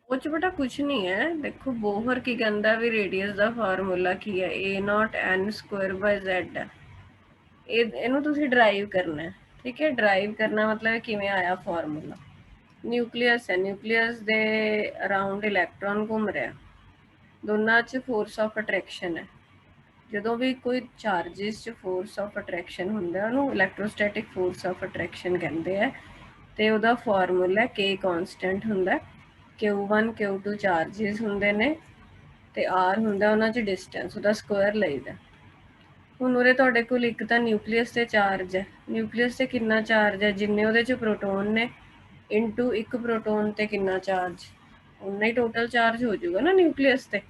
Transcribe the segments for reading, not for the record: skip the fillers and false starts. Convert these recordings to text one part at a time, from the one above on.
ਉਹ 'ਚ ਬੇਟਾ ਕੁਛ ਨਹੀਂ ਹੈ। ਦੇਖੋ ਬੋਹਰ ਕੀ ਕਹਿੰਦਾ ਵੀ ਰੇਡੀਅਸ ਦਾ ਫਾਰਮੂਲਾ ਕੀ ਹੈ, a0 n² / z ਹੈ। ਇਹਨੂੰ ਤੁਸੀਂ ਡਰਾਈਵ ਕਰਨਾ ਹੈ। ਠੀਕ ਹੈ, ਡਰਾਈਵ ਕਰਨਾ ਮਤਲਬ ਕਿਵੇਂ ਆਇਆ ਫਾਰਮੂਲਾ। ਨਿਊਕਲੀਅਸ ਹੈ, ਨਿਊਕਲੀਅਸ ਦੇ ਅਰਾਊਂਡ ਇਲੈਕਟ੍ਰੋਨ ਘੁੰਮ ਰਿਹਾ, ਦੋਨਾਂ 'ਚ ਫੋਰਸ ਆਫ ਅਟਰੈਕਸ਼ਨ ਹੈ। ਜਦੋਂ ਵੀ ਕੋਈ ਚਾਰਜਿਸ 'ਚ ਫੋਰਸ ਆਫ ਅਟਰੈਕਸ਼ਨ ਹੁੰਦਾ ਉਹਨੂੰ ਇਲੈਕਟ੍ਰੋਸਟੈਟਿਕ ਫੋਰਸ ਆਫ ਅਟਰੈਕਸ਼ਨ ਕਹਿੰਦੇ ਆ। ਤੇ ਉਹਦਾ ਫਾਰਮੂਲਾ K ਕਾਂਸਟੈਂਟ ਹੁੰਦਾ, Q1 Q2 ਚਾਰਜਿਸ ਹੁੰਦੇ ਨੇ ਤੇ R ਹੁੰਦਾ ਉਹਨਾਂ 'ਚ ਡਿਸਟੈਂਸ, ਉਹਦਾ ਸਕੁਆਇਰ ਲਈਦਾ। ਹੁਣ ਉਰੇ ਤੁਹਾਡੇ ਕੋਲ ਇੱਕ ਤਾਂ ਨਿਊਕਲੀਅਸ ਤੇ ਚਾਰਜ ਹੈ, ਨਿਊਕਲੀਅਸ ਤੇ ਕਿੰਨਾ ਚਾਰਜ ਹੈ, ਜਿੰਨੇ ਉਹਦੇ 'ਚ ਪ੍ਰੋਟੋਨ ਨੇ ਇਨਟੂ ਇੱਕ ਪ੍ਰੋਟੋਨ ਤੇ ਕਿੰਨਾ ਚਾਰਜ, ਉਨਾ ਹੀ ਟੋਟਲ ਚਾਰਜ ਹੋ ਜਾਊਗਾ ਨਾ ਨਿਊਕਲੀਅਸ ਤੇ।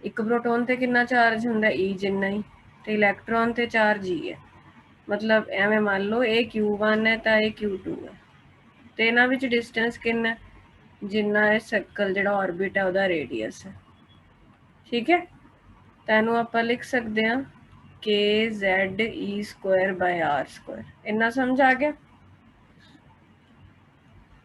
ਇੱਕ ਪ੍ਰੋਟੋਨ ਤੇ ਕਿੰਨਾ ਚਾਰਜ ਹੁੰਦਾ, E ਜਿੰਨਾ ਹੀ, ਤੇ ਇਲੈਕਟ੍ਰੋਨ ਤੇ ਚਾਰਜ E ਹੈ। ਮਤਲਬ ਐਵੇਂ ਮੰਨ ਲਓ ਇਹ Q1 ਹੈ ਤਾਂ ਇਹ Q2 ਹੈ, ਤੇ ਇਹਨਾਂ ਵਿੱਚ ਡਿਸਟੈਂਸ ਕਿੰਨਾ, ਜਿੰਨਾ ਇਹ ਸਰਕਲ ਜਿਹੜਾ ਆਰਬਿਟ ਹੈ ਉਹਦਾ ਰੇਡੀਅਸ ਹੈ। ਠੀਕ ਹੈ, ਤਾਂ ਇਹਨੂੰ ਆਪਾਂ ਲਿਖ ਸਕਦੇ ਹਾਂ KZE² / R²। ਇੰਨਾ ਸਮਝ ਆ ਗਿਆ।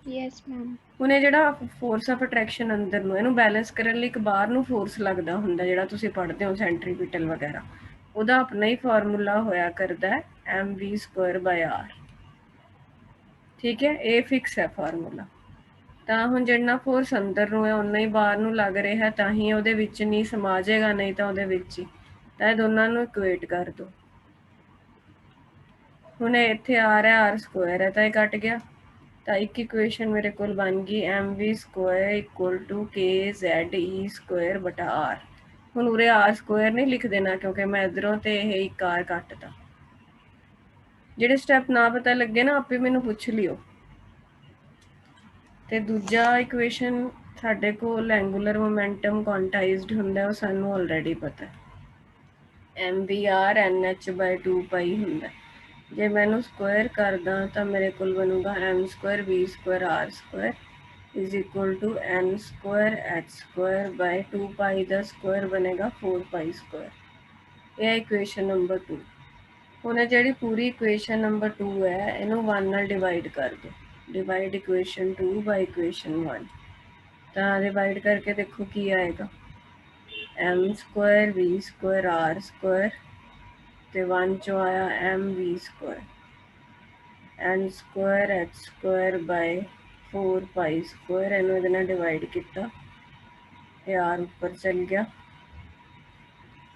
Yes ma'am. ਹੁਣ ਇਹ ਜਿਹੜਾ ਫੋਰਸ ਆਫ ਅਟਰੈਕਸ਼ਨ ਅੰਦਰ ਨੂੰ, ਇਹਨੂੰ ਬੈਲੈਂਸ ਕਰਨ ਲਈ ਇੱਕ ਬਾਹਰ ਨੂੰ ਫੋਰਸ ਲੱਗਦਾ ਹੁੰਦਾ, ਜਿਹੜਾ ਤੁਸੀਂ ਪੜ੍ਹਦੇ ਹੋ ਸੈਂਟਰੀਪੀਟਲ ਵਗੈਰਾ, ਉਹਦਾ ਆਪਣਾ ਹੀ ਫਾਰਮੂਲਾ ਹੋਇਆ ਕਰਦਾ ਹੈ mv²/r। ਠੀਕ ਹੈ, ਇਹ ਫਿਕਸ ਹੈ ਫਾਰਮੂਲਾ। ਤਾਂ ਹੁਣ ਜਿੰਨਾ ਫੋਰਸ ਅੰਦਰ ਨੂੰ ਹੈ ਉਨਾ ਹੀ ਬਾਹਰ ਨੂੰ ਲੱਗ ਰਿਹਾ ਹੈ, ਤਾਂ ਹੀ ਉਹਦੇ ਵਿੱਚ ਨਹੀਂ ਸਮਾ ਜਾਏਗਾ, ਨਹੀਂ ਤਾਂ ਉਹਦੇ ਵਿੱਚ ਹੀ। ਤਾਂ ਇਹ ਦੋਨਾਂ ਨੂੰ ਇਕੁਏਟ ਕਰ ਦਿਓ। ਹੁਣ ਇੱਥੇ ਆ ਰਿਹਾ R² ਹੈ ਤਾਂ ਇਹ ਕੱਟ ਗਿਆ, ਤਾਂ ਇੱਕ ਇਕੁਏਸ਼ਨ ਮੇਰੇ ਕੋਲ ਬਣ ਗਈ mv² = KZE² / R। ਹੁਣ ਉਰੇ R² ਨਹੀਂ ਲਿਖ ਦੇਣਾ ਕਿਉਂਕਿ ਮੈਂ ਇੱਧਰੋਂ ਤੇ ਇਹ ਇੱਕ R ਕੱਟਤਾ। ਜਿਹੜੇ ਸਟੈਪ ਨਾ ਪਤਾ ਲੱਗੇ ਨਾ ਆਪੇ ਮੈਨੂੰ ਪੁੱਛ ਲਿਓ। ਤੇ ਦੂਜਾ ਇਕੁਏਸ਼ਨ ਸਾਡੇ ਕੋਲ ਐਂਗੂਲਰ ਮੋਮੈਂਟਮ ਕੁਆਂਟਾਈਜ਼ਡ ਹੁੰਦਾ, ਉਹ ਸਾਨੂੰ ਆਲਰੇਡੀ ਪਤਾ ਹੈ, mvr nh/2π ਹੁੰਦਾ। ਜੇ ਮੈਂ ਇਹਨੂੰ ਸਕੁਆਇਰ ਕਰਦਾ ਤਾਂ ਮੇਰੇ ਕੋਲ ਬਣੂਗਾ m² v² r² = n² h² / 2π ਦਾ ਸਕੁਆਇਰ ਬਣੇਗਾ 4π²। ਇਹ ਹੈ ਇਕੁਏਸ਼ਨ ਨੰਬਰ 2। ਹੁਣ ਜਿਹੜੀ ਪੂਰੀ ਇਕੁਏਸ਼ਨ ਨੰਬਰ 2 ਹੈ ਇਹਨੂੰ 1 ਨਾਲ ਡਿਵਾਈਡ ਕਰ ਦਿਓ। ਡਿਵਾਈਡ ਇਕੁਏਸ਼ਨ 2 ਬਾਈ ਇਕੁਏਸ਼ਨ 1। ਤਾਂ ਡਿਵਾਈਡ ਕਰਕੇ ਦੇਖੋ ਕੀ ਆਏਗਾ, m² v² r² ਤੇ 1 ਚੋਂ ਆਇਆ mv², n² h² / 4π²। ਇਹਨੂੰ ਇਹਦੇ ਨਾਲ ਡਿਵਾਈਡ ਕੀਤਾ, ਇਹ r ਉੱਪਰ ਚੱਲ ਗਿਆ।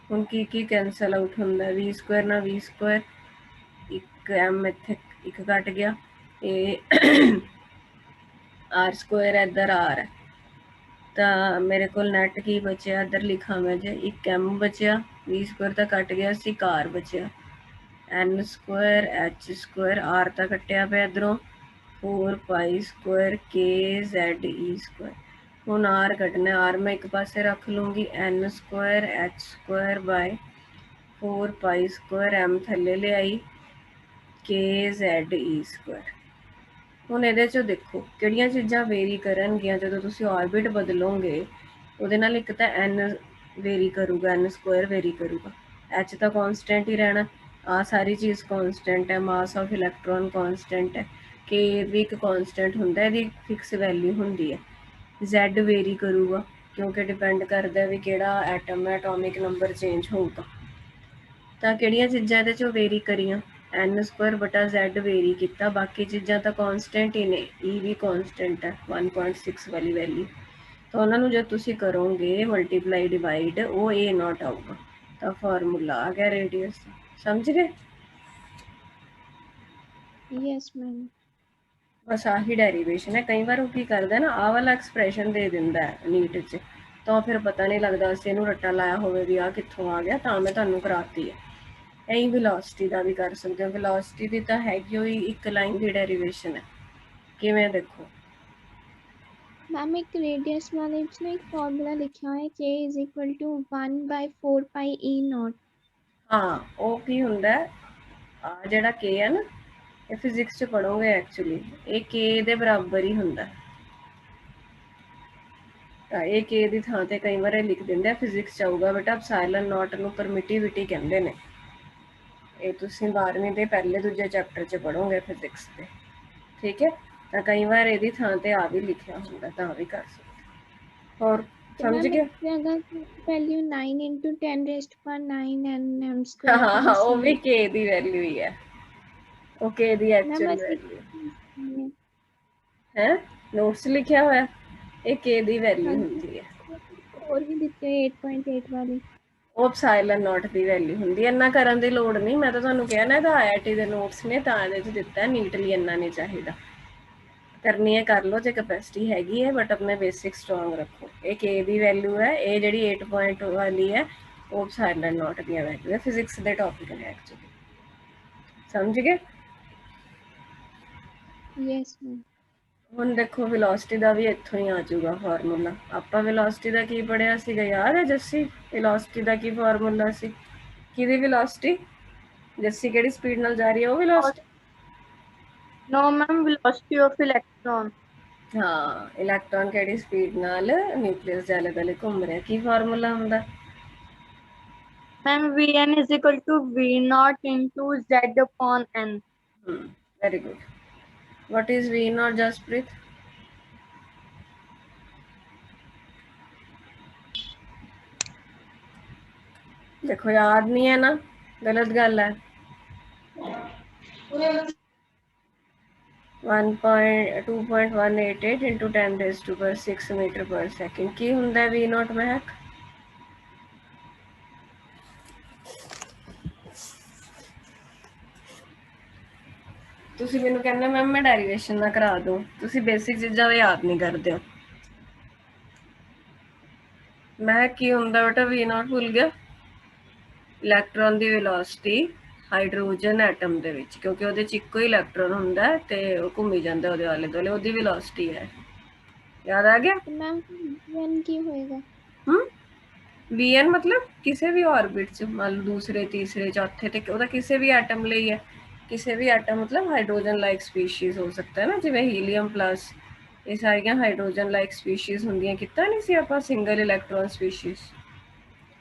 ਹੁਣ ਕੀ ਕੈਂਸਲ ਆਊਟ ਹੁੰਦਾ, v² ਨਾਲ v², ਇੱਕ m ਇੱਥੇ ਇੱਕ ਕੱਟ ਗਿਆ, ਇਹ r² ਇੱਧਰ r ਹੈ, ਤਾਂ ਮੇਰੇ ਕੋਲ ਨੈਟ ਕੀ ਬਚਿਆ, ਇੱਧਰ ਲਿਖਾਂ ਮੈਂ ਜੇ, ਇੱਕ m ਬਚਿਆ, v² ਤਾਂ ਕੱਟ ਗਿਆ ਸੀ, ਇੱਕ r ਬਚਿਆ, n² h² r ਤਾਂ ਕੱਟਿਆ ਪਿਆ ਇੱਧਰੋਂ, 4π² KZE²। ਹੁਣ r ਕੱਢਣਾ, r ਮੈਂ ਇੱਕ ਪਾਸੇ ਰੱਖ ਲੂੰਗੀ, n² h² / 4π² m ਥੱਲੇ ਲਿਆਈ, KZE²। ਹੁਣ ਇਹਦੇ 'ਚੋਂ ਦੇਖੋ ਕਿਹੜੀਆਂ ਚੀਜ਼ਾਂ ਵੇਰੀ ਕਰਨਗੀਆਂ ਜਦੋਂ ਤੁਸੀਂ ਆਰਬਿਟ ਬਦਲੋਗੇ। ਉਹਦੇ ਨਾਲ ਇੱਕ ਤਾਂ n ਵੇਰੀ ਕਰੂਗਾ, n² ਵੇਰੀ ਕਰੂਗਾ, h ਤਾਂ ਕਾਂਸਟੈਂਟ ਹੀ ਰਹਿਣਾ। ਆਹ ਸਾਰੀ ਚੀਜ਼ ਕਾਂਸਟੈਂਟ ਹੈ, ਮਾਸ ਆਫ ਇਲੈਕਟ੍ਰੋਨ ਕਾਂਸਟੈਂਟ ਹੈ, K ਵੀ ਇੱਕ ਕਾਂਸਟੈਂਟ ਹੁੰਦਾ, ਇਹਦੀ ਫਿਕਸ ਵੈਲਿਊ ਹੁੰਦੀ ਹੈ। Z ਵੇਰੀ ਕਰੂਗਾ ਕਿਉਂਕਿ ਡਿਪੈਂਡ ਕਰਦਾ ਵੀ ਕਿਹੜਾ ਐਟਮ ਹੈ, ਐਟੋਮਿਕ ਨੰਬਰ ਚੇਂਜ ਹੋਊਗਾ। ਤਾਂ ਕਿਹੜੀਆਂ ਚੀਜ਼ਾਂ ਇਹਦੇ 'ਚੋਂ ਵੇਰੀ ਕਰੀਆਂ, n² / z ਵੇਰੀ ਕੀਤਾ, ਬਾਕੀ ਚੀਜ਼ਾਂ ਤਾਂ ਕਾਂਸਟੈਂਟ ਹੀ ਨੇ। E ਵੀ ਕਾਂਸਟੈਂਟ ਹੈ 1.6 ਵਾਲੀ ਵੈਲਿਊ। ਤਾਂ ਉਹਨਾਂ ਨੂੰ ਜਦ ਤੁਸੀਂ ਕਰੋਗੇ ਮਲਟੀਪਲਾਈ ਡਿਵਾਈਡ, ਉਹ a0 ਆਊਗਾ, ਤਾਂ ਫਾਰਮੂਲਾ ਆ ਗਿਆ ਰੇਡੀਅਸ। ਸਮਝ ਗਏ? Yes ma'am. ਬਸ ਆਹੀ ਡੈਰੀਵੇਸ਼ਨ ਹੈ। ਕਈ ਵਾਰ ਉਹ ਕੀ ਕਰਦਾ ਨਾ, ਆਹ ਵਾਲਾ ਐਕਸਪ੍ਰੈਸ਼ਨ ਦੇ ਦਿੰਦਾ ਨੀਟ 'ਚ, ਤਾਂ ਫਿਰ ਪਤਾ ਨਹੀਂ ਲੱਗਦਾ ਅਸੀਂ ਇਹਨੂੰ ਰੱਟਾ ਲਾਇਆ ਹੋਵੇ ਵੀ ਆਹ ਕਿੱਥੋਂ ਆ ਗਿਆ, ਤਾਂ ਮੈਂ ਤੁਹਾਨੂੰ ਕਰਾਤੀ ਹੈ। ਇਹੀ ਵੈਲੋਸਿਟੀ ਦਾ ਵੀ ਕਰ ਸਕਦੇ ਹੋ। ਵੈਲੋਸਿਟੀ ਦੀ ਤਾਂ ਹੈਗੀ ਹੋਈ ਇੱਕ ਲਾਈਨ ਦੀ ਡੈਰੀਵੇਸ਼ਨ ਹੈ। ਕਿਵੇਂ ਦੇਖੋ, ਮੈਮ ਇੱਕ ਰੇਡੀਅਸ ਵਾਲੇ ਵਿੱਚ ਨਾ ਇੱਕ ਫਾਰਮੂਲਾ ਲਿਖਿਆ ਹੋਇਆ K = 1/4πE0। ਹਾਂ ਉਹ ਕੀ ਹੁੰਦਾ, ਆ ਜਿਹੜਾ K ਹੈ ਨਾ, ਇਹ ਫਿਜ਼ਿਕਸ 'ਚ ਪੜ੍ਹੋਗੇ ਐਕਚੁਅਲੀ, ਇਹ K ਦੇ ਬਰਾਬਰ ਹੀ ਹੁੰਦਾ। ਤਾਂ ਇਹ K ਦੀ ਥਾਂ ਤੇ ਕਈ ਵਾਰ ਇਹ ਲਿਖ ਦਿੰਦੇ ਆ, ਫਿਜ਼ਿਕਸ 'ਚ ਆਊਗਾ ਬੇਟਾ ε0 ਨੂੰ ਪਰਮਿਟਿਵਿਟੀ ਕਹਿੰਦੇ ਨੇ। ਇਹ ਤੁਸੀਂ 12ਵੀਂ ਦੇ ਪਹਿਲੇ ਦੂਜੇ ਚੈਪਟਰ 'ਚ ਪੜ੍ਹੋਗੇ ਫਿਜ਼ਿਕਸ ਦੇ। ਠੀਕ ਹੈ, ਤਾਂ ਕਈ ਵਾਰ ਇਹਦੀ ਥਾਂ ਤੇ ਆ ਵੀ ਲਿਖਿਆ ਹੁੰਦਾ ਤਾਂ ਵੀ ਕਰ ਸਕਦੇ। ਹੋਰ तो ਸਮਝ मैम ਗਏ? इसकी जगह value 9 into 10 raised to power 9 and m ਹਾਂ square ਹਾਂ, plus ਉਹ c। ਵੀ k ਦੀ ਵੈਲਿਊ ਹੀ ਹੈ, ਉਹ k ਦੀ मैम ਐਕਚੁਅਲ बस ਵੈਲਿਊ ये ਹੈ। ਨੋਟਸ ਲਿਖਿਆ ਹੋਇਆ ਇਹ k ਦੀ हाँ ਵੈਲਿਊ जी, ਹੁੰਦੀ ਹੈ। और भी ਦਿੱਤੇ 8.8 ਵਾਲੀ। ਉਹ ਐਪਸਾਈਲਨ ਨੋਟ ਦੀ ਵੈਲਿਊ ਹੁੰਦੀ ਹੈ। ਇੰਨਾ ਕਰਨ ਦੀ ਲੋੜ ਨਹੀਂ, ਮੈਂ ਤਾਂ ਤੁਹਾਨੂੰ ਕਿਹਾ ਨਾ ਇਹਦਾ IIT ਦੇ ਨੋਟਸ ਨੇ ਤਾਂ ਇਹਦੇ 'ਚ ਦਿੱਤਾ, ਨੀਟਲੀ ਇੰਨਾ ਨਹੀਂ ਚਾਹੀਦਾ। ਕਰਨੀ ਹੈ ਕਰ ਲਓ ਜੇ ਕੈਪੈਸਿਟੀ ਹੈਗੀ ਹੈ, ਬਟ ਆਪਣੇ ਬੇਸਿਕ ਸਟਰੋਂਗ ਰੱਖੋ। ਇਹ k ਦੀ ਵੈਲਿਊ ਹੈ, ਇਹ ਜਿਹੜੀ 8 ਪੁਆਇੰਟ ਵਾਲੀ ਹੈ ਉਹ ਐਪਸਾਈਲਨ ਨੋਟ ਦੀਆਂ ਵੈਲਿਊ ਹੈ। ਫਿਜ਼ਿਕਸ ਦੇ ਟੌਪਿਕ ਨੇ ਐਕਚੁਅਲੀ, ਸਮਝ ਗਏ? Yes ma'am. ਹੁਣ ਦੇਖੋ ਵੈਲੋਸਿਟੀ ਦਾ ਵੀ ਇੱਥੋਂ ਹੀ ਆ ਜਾਊਗਾ ਫਾਰਮੂਲਾ। ਆਪਾਂ ਵੈਲੋਸਿਟੀ ਦਾ ਕੀ ਪੜਿਆ ਸੀਗਾ ਯਾਦ ਹੈ ਜੱਸੀ? ਵੈਲੋਸਿਟੀ ਦਾ ਕੀ ਫਾਰਮੂਲਾ ਸੀ? ਕਿਹਦੀ ਵੈਲੋਸਿਟੀ? ਜੱਸੀ ਕਿਹੜੀ ਸਪੀਡ ਨਾਲ ਜਾ ਰਹੀ ਹੈ ਉਹ velocity? No, ma'am, velocity of electron. ਹਾਂ, ਇਲੈਕਟ੍ਰੋਨ ਕਿਹੜੀ ਸਪੀਡ ਨਾਲ ਨਿਊਕਲੀਅਸ ਦੇ ਆਲੇ ਦੁਆਲੇ ਘੁੰਮ ਰਿਹਾ, ਕੀ ਫਾਰਮੂਲਾ ਹੁੰਦਾ? Ma'am, Vn is equal to V naught into Z upon N. Very good. What is V naught, Jasprit? देखो याद नहीं है ना, गलत गल है। 2.188 into 10 raised to power 6 metre पर सेकंड की ਹੁੰਦਾ V naught महक? ਤੁਸੀਂ ਮੈਨੂੰ ਕਹਿੰਦੇ ਮੈਮ ਮੈਂ ਡੈਰੀਵੇਸ਼ਨ ਨਾ ਕਰਾ ਦੂੰ, ਤੁਸੀਂ ਬੇਸਿਕ ਚੀਜ਼ਾਂ ਵੀ ਯਾਦ ਨਹੀਂ ਕਰਦੇ ਹੋ। ਮੈਂ ਕੀ ਹੁੰਦਾ ਬੇਟਾ V naught ਭੁੱਲ ਗਿਆ? ਇਲੈਕਟ੍ਰੋਨ ਦੀ ਵੈਲੋਸਿਟੀ ਹਾਈਡਰੋਜਨ ਐਟਮ ਦੇ ਵਿੱਚ, ਕਿਉਂਕਿ ਉਹਦੇ 'ਚ ਇੱਕੋ ਹੀ ਇਲੈਕਟ੍ਰੋਨ ਹੁੰਦਾ ਤੇ ਉਹ ਘੁੰਮੀ ਜਾਂਦਾ ਉਹਦੇ ਆਲੇ ਦੁਆਲੇ, ਉਹਦੀ ਵੈਲੋਸਿਟੀ ਹੈ। याद आ गया? तो मैम Vn ਕੀ ਹੋਏਗਾ? Vn मतलब ਕਿਸੇ ਵੀ ऑर्बिट ਚ, ਮੰਨ ਲਓ ਦੂਸਰੇ ਤੀਸਰੇ ਚੌਥੇ ਤੇ ਉਹਦਾ ਕਿਸੇ ਵੀ ਐਟਮ ਲਈ ਹੈ। ਕਿਸੇ ਵੀ ਐਟਮ ਮਤਲਬ ਹਾਈਡਰੋਜਨ ਲਾਈਕ ਸਪੀਸ਼ੀਜ਼ ਹੋ ਸਕਦਾ ਹੈ ਨਾ, ਜਿਵੇਂ ਹੀਲੀਅਮ ਪਲੱਸ, ਇਹ ਸਾਰੀਆਂ ਹਾਈਡਰੋਜਨ ਲਾਈਕ ਸਪੀਸ਼ੀਜ਼ ਹੁੰਦੀਆਂ। ਕੀਤਾ ਨਹੀਂ ਸੀ ਆਪਾਂ ਸਿੰਗਲ ਇਲੈਕਟ੍ਰੋਨ ਸਪੀਸ਼ੀਜ਼?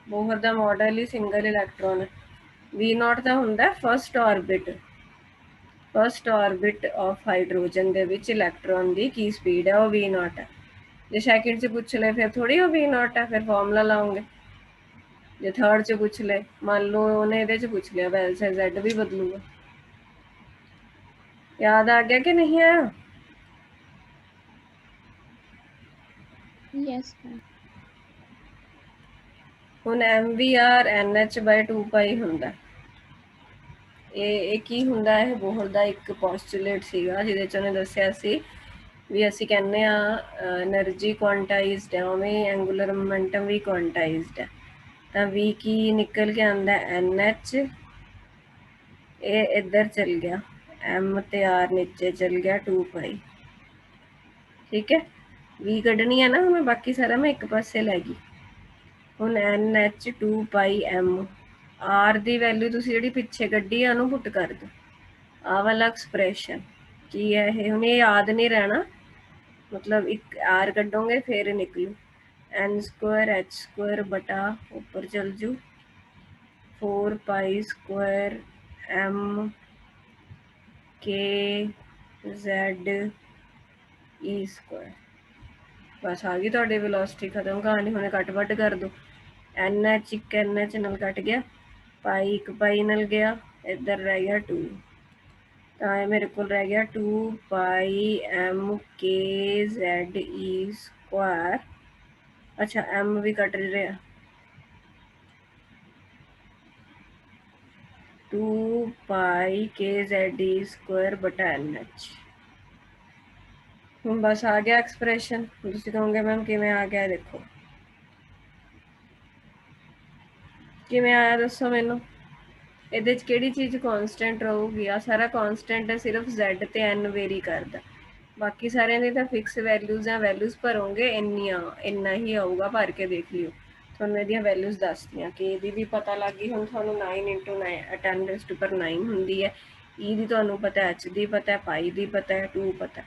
ਬੋਹਰ ਦਾ ਮਾਡਲ ਹੀ ਸਿੰਗਲ ਇਲੈਕਟ੍ਰੋਨ ਹੈ। V naught ਦਾ ਹੁੰਦਾ first orbit, first orbit of hydrogen ਦੇ ਵਿੱਚ ਇਲੈਕਟ੍ਰੋਨ ਦੀ ਕੀ ਸਪੀਡ ਹੈ, ਉਹ V naught ਹੈ। ਜੇ ਸੈਕਿੰਡ ਚ ਪੁੱਛ ਲੈ ਫਿਰ ਥੋੜੀ ਉਹ V naught ਹੈ, ਫਿਰ ਫਾਰਮੂਲਾ ਲਾਉਂਗੇ। ਜੇ ਥਰਡ ਚ ਪੁੱਛ ਲੈ, ਮੰਨ ਲਓ ਉਹਨੇ ਇਹਦੇ ਚ ਪੁੱਛ ਲਿਆ ਵੈਲਸ ਹੈ, Z ਵੀ ਬਦਲੂਗਾ। याद आ गया कि नहीं आया? Yes ma'am. ਹੁਣ MVR NH/2π ਹੁੰਦਾ। ਇਹ ਕੀ ਹੁੰਦਾ? ਇਹ ਬੋਹਰ ਦਾ ਇੱਕ ਪੋਸਟੂਲੇਟ ਸੀਗਾ ਜਿਹਦੇ ਚ ਉਹਨੇ ਦੱਸਿਆ ਸੀ ਵੀ ਅਸੀਂ ਕਹਿੰਦੇ ਆ એનર્ਜੀ ਕੁਆਂਟਾਈਜ਼ਡ ਹੈ, ਉਵੇਂ ਐਂਗੂਲਰ ਮੋਮੈਂਟਮ ਵੀ ਕੁਆਂਟਾਈਜ਼ਡ ਹੈ। ਤਾਂ V ਕੀ ਨਿਕਲ ਕੇ ਆਉਂਦਾ NH, ਇਹ ਇੱਧਰ ਚਲ ਗਿਆ M ਤੇ R ਨੀਚੇ ਚਲ ਗਿਆ 2π। ਠੀਕ ਹੈ, V ਕੱਢਣੀ ਹੈ ਨਾ, ਮੈਂ ਬਾਕੀ ਸਾਰਾ ਮੈਂ ਇੱਕ ਪਾਸੇ ਲੈ ਗਈ। ਹੁਣ NH2πm, R ਦੀ ਵੈਲਿਊ ਤੁਸੀਂ ਜਿਹੜੀ ਪਿੱਛੇ ਕੱਢੀ ਆ ਉਹਨੂੰ ਪੁੱਟ ਕਰ ਦਿਓ। ਆਹ ਵਾਲਾ ਐਕਸਪ੍ਰੈਸ਼ਨ ਕੀ ਹੈ ਇਹ? ਹੁਣ ਇਹ ਯਾਦ ਨਹੀਂ ਰਹਿਣਾ, मतलब एक R कटोगे फिर निकलू n² h² बटा ऊपर चल जू 4π² m k z e²। बस आ गई ਤੁਹਾਡੀ ਵੈਲੋਸਿਟੀ ਖਤਮ ਕਹਾਣੀ। ਹੁਣੇ ਕੱਟ ਵੱਟ ਕਰ ਦੋ। NH ਇੱਕ NH ਨਾਲ ਕੱਟ ਗਿਆ, ਪਾਈ ਇੱਕ ਪਾਈ ਨਾਲ ਗਿਆ, ਇੱਧਰ ਰਹਿ ਗਿਆ 2, ਤਾਂ ਇਹ ਮੇਰੇ ਕੋਲ ਰਹਿ ਗਿਆ 2πm k z e²। ਅੱਛਾ m ਵੀ ਕੱਟ ਰਿਹਾ, 2π k z e² ਬਟਾ NH। ਹੁਣ ਬਸ ਆ ਗਿਆ ਐਕਸਪ੍ਰੈਸ਼ਨ। ਤੁਸੀਂ ਕਹੋਗੇ ਮੈਮ ਕਿਵੇਂ ਆ ਗਿਆ? ਦੇਖੋ ਕਿਵੇਂ ਆਇਆ ਦੱਸੋ ਮੈਨੂੰ। ਇਹਦੇ 'ਚ ਕਿਹੜੀ ਚੀਜ਼ ਕਾਂਸਟੈਂਟ ਰਹੂਗੀ? ਆ ਸਾਰਾ ਕਾਂਸਟੈਂਟ ਹੈ, ਸਿਰਫ Z ਤੇ N ਵੇਰੀ ਕਰਦਾ, ਬਾਕੀ ਸਾਰਿਆਂ ਦੀ ਤਾਂ ਫਿਕਸ ਵੈਲਿਊਜ਼ ਆ। ਵੈਲਿਊਜ਼ ਭਰੋਗੇ ਇੰਨੀਆਂ, ਇੰਨਾ ਹੀ ਆਊਗਾ, ਭਰ ਕੇ ਦੇਖ ਲਿਓ। ਤੁਹਾਨੂੰ ਇਹਦੀਆਂ ਵੈਲਿਊਜ਼ ਦੱਸਦੀਆਂ ਕਿ ਇਹਦੀ ਵੀ ਪਤਾ ਲੱਗ ਗਈ ਹੁਣ ਤੁਹਾਨੂੰ 9 × 10⁻⁹ ਹੁੰਦੀ ਹੈ। E ਦੀ ਤੁਹਾਨੂੰ ਪਤਾ, H ਦੀ ਪਤਾ, ਪਾਈ ਦੀ ਪਤਾ, 2 ਪਤਾ।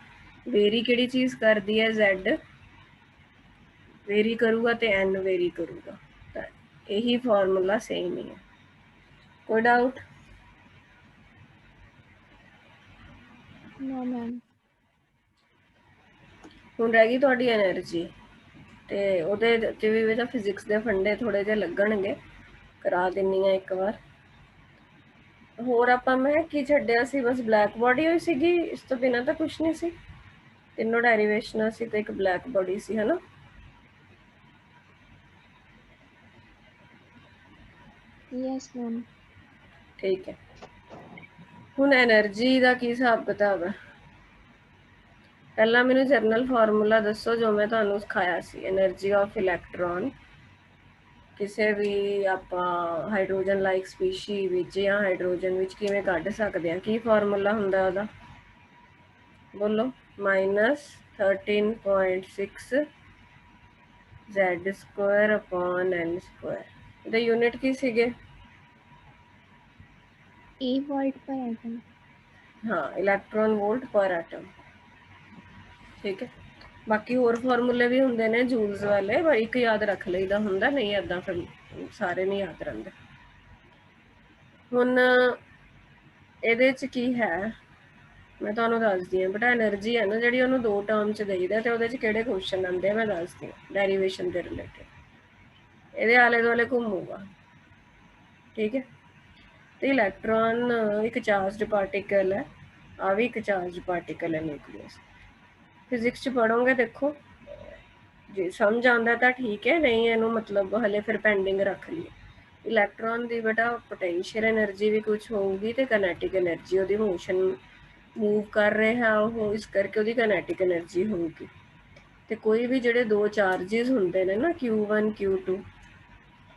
ਵੇਰੀ ਕਿਹੜੀ ਚੀਜ਼ ਕਰਦੀ ਹੈ? Z ਵੇਰੀ ਕਰੂਗਾ ਤੇ N ਵੇਰੀ ਕਰੂਗਾ, ਤਾਂ ਇਹੀ ਫਾਰਮੂਲਾ ਸੇਮ ਹੀ ਹੈ। कोई डाउट? No ma'am. ਹੁਣ ਰਹਿ ਗਈ ਤੁਹਾਡੀ એનર્ਜੀ, ਤੇ ਉਹਦੇ 'ਚ ਵੀ ਤਾਂ ਫਿਜ਼ਿਕਸ ਦੇ ਫੰਡੇ ਥੋੜੇ ਜਿਹੇ ਲੱਗਣਗੇ, ਕਰਾ ਦਿੰਨੀ ਆ ਇੱਕ ਵਾਰ। ਹੋਰ ਆਪਾਂ ਮੈਂ ਕੀ ਛੱਡਿਆ ਸੀ, ਬਸ ਬਲੈਕ ਬੋਡੀ ਹੋਈ ਸੀਗੀ, ਇਸ ਤੋਂ ਬਿਨਾਂ ਤਾਂ ਕੁਛ ਨਹੀਂ ਸੀ। ਤਿੰਨੋਂ ਡੈਰੀਵੇਸ਼ਨਾਂ ਸੀ ਤੇ ਇੱਕ ਬਲੈਕ ਬੋਡੀ ਸੀ, ਹਨਾ। Yes ma'am. ਠੀਕ ਹੈ। ਹੁਣ એનર્ਜੀ ਦਾ ਕੀ ਹਿਸਾਬ ਕਿਤਾਬ ਹੈ? ਪਹਿਲਾਂ ਮੈਨੂੰ ਜਰਨਲ ਫਾਰਮੂਲਾ ਦੱਸੋ ਜੋ ਮੈਂ ਤੁਹਾਨੂੰ ਸਿਖਾਇਆ ਸੀ, એનર્ਜੀ ਆਫ ਇਲੈਕਟ੍ਰੋਨ ਕਿਸੇ ਵੀ ਆਪਾਂ ਹਾਈਡਰੋਜਨ ਲਾਈਕ ਸਪੀਸ਼ੀ ਵਿੱਚ ਜਾਂ ਹਾਈਡਰੋਜਨ ਵਿੱਚ ਕਿਵੇਂ ਕੱਢ ਸਕਦੇ ਹਾਂ? ਕੀ ਫਾਰਮੂਲਾ ਹੁੰਦਾ ਉਹਦਾ? ਬੋਲੋ। -13.6 Z²/n²। ਇਹਦੇ ਯੂਨਿਟ ਕੀ ਸੀਗੇ? E वोल्ट पर एटम। हाँ, इलैक्ट्रॉन वोल्ट पर एटम। ठीक है। बाकी होर फॉर्मूले भी होंगे ने जूल्स वाले, पर एक याद रख लईदा हुंदा, नहीं ऐदां फिर सारे नहीं याद रहिंदे। हुण ਇਹਦੇ 'ਚ ਕੀ ਹੈ ਮੈਂ ਤੁਹਾਨੂੰ ਦੱਸਦੀ ਹਾਂ। ਬੇਟਾ એનર્ਜੀ ਹੈ ਨਾ ਜਿਹੜੀ, ਉਹਨੂੰ 2 ਟਰਮ 'ਚ ਦੇਈਦਾ, ਤੇ ਉਹਦੇ 'ਚ ਕਿਹੜੇ ਕੁਐਸਚਨ ਆਉਂਦੇ ਆ ਮੈਂ ਦੱਸਦੀ ਹਾਂ, ਡੈਰੀਵੇਸ਼ਨ ਦੇ ਰਿਲੇਟਿਡ। ਇਹਦੇ ਆਲੇ ਦੁਆਲੇ ਘੁੰਮੂਗਾ, ਠੀਕ ਹੈ। ਤੇ ਇਲੈਕਟ੍ਰੋਨ ਇੱਕ ਚਾਰਜਡ ਪਾਰਟੀਕਲ ਹੈ, ਆ ਵੀ ਇੱਕ ਚਾਰਜ ਪਾਰਟੀਕਲ ਹੈ ਨਿਊਕਲੀਅਸ। ਫਿਜ਼ਿਕਸ 'ਚ ਪੜ੍ਹੋਗੇ, ਦੇਖੋ ਜੇ ਸਮਝ ਆਉਂਦਾ ਤਾਂ ਠੀਕ ਹੈ, ਨਹੀਂ ਇਹਨੂੰ ਮਤਲਬ ਹਲੇ ਫਿਰ ਪੈਂਡਿੰਗ ਰੱਖ ਲਈਏ। ਇਲੈਕਟ੍ਰੋਨ ਦੀ ਬੇਟਾ ਪੋਟੈਂਸ਼ੀਅਲ એનર્ਜੀ ਵੀ ਕੁਛ ਹੋਊਗੀ ਤੇ ਕਾਇਨੈਟਿਕ એનર્ਜੀ, ਉਹਦੀ ਮੋਸ਼ਨ ਮੂਵ ਕਰ ਰਿਹਾ ਉਹ, ਇਸ ਕਰਕੇ ਉਹਦੀ ਕਾਇਨੈਟਿਕ એનર્ਜੀ ਹੋਊਗੀ। ਤੇ ਕੋਈ ਵੀ ਜਿਹੜੇ 2 ਚਾਰजेस ਹੁੰਦੇ ਨੇ ਨਾ, Q1 Q2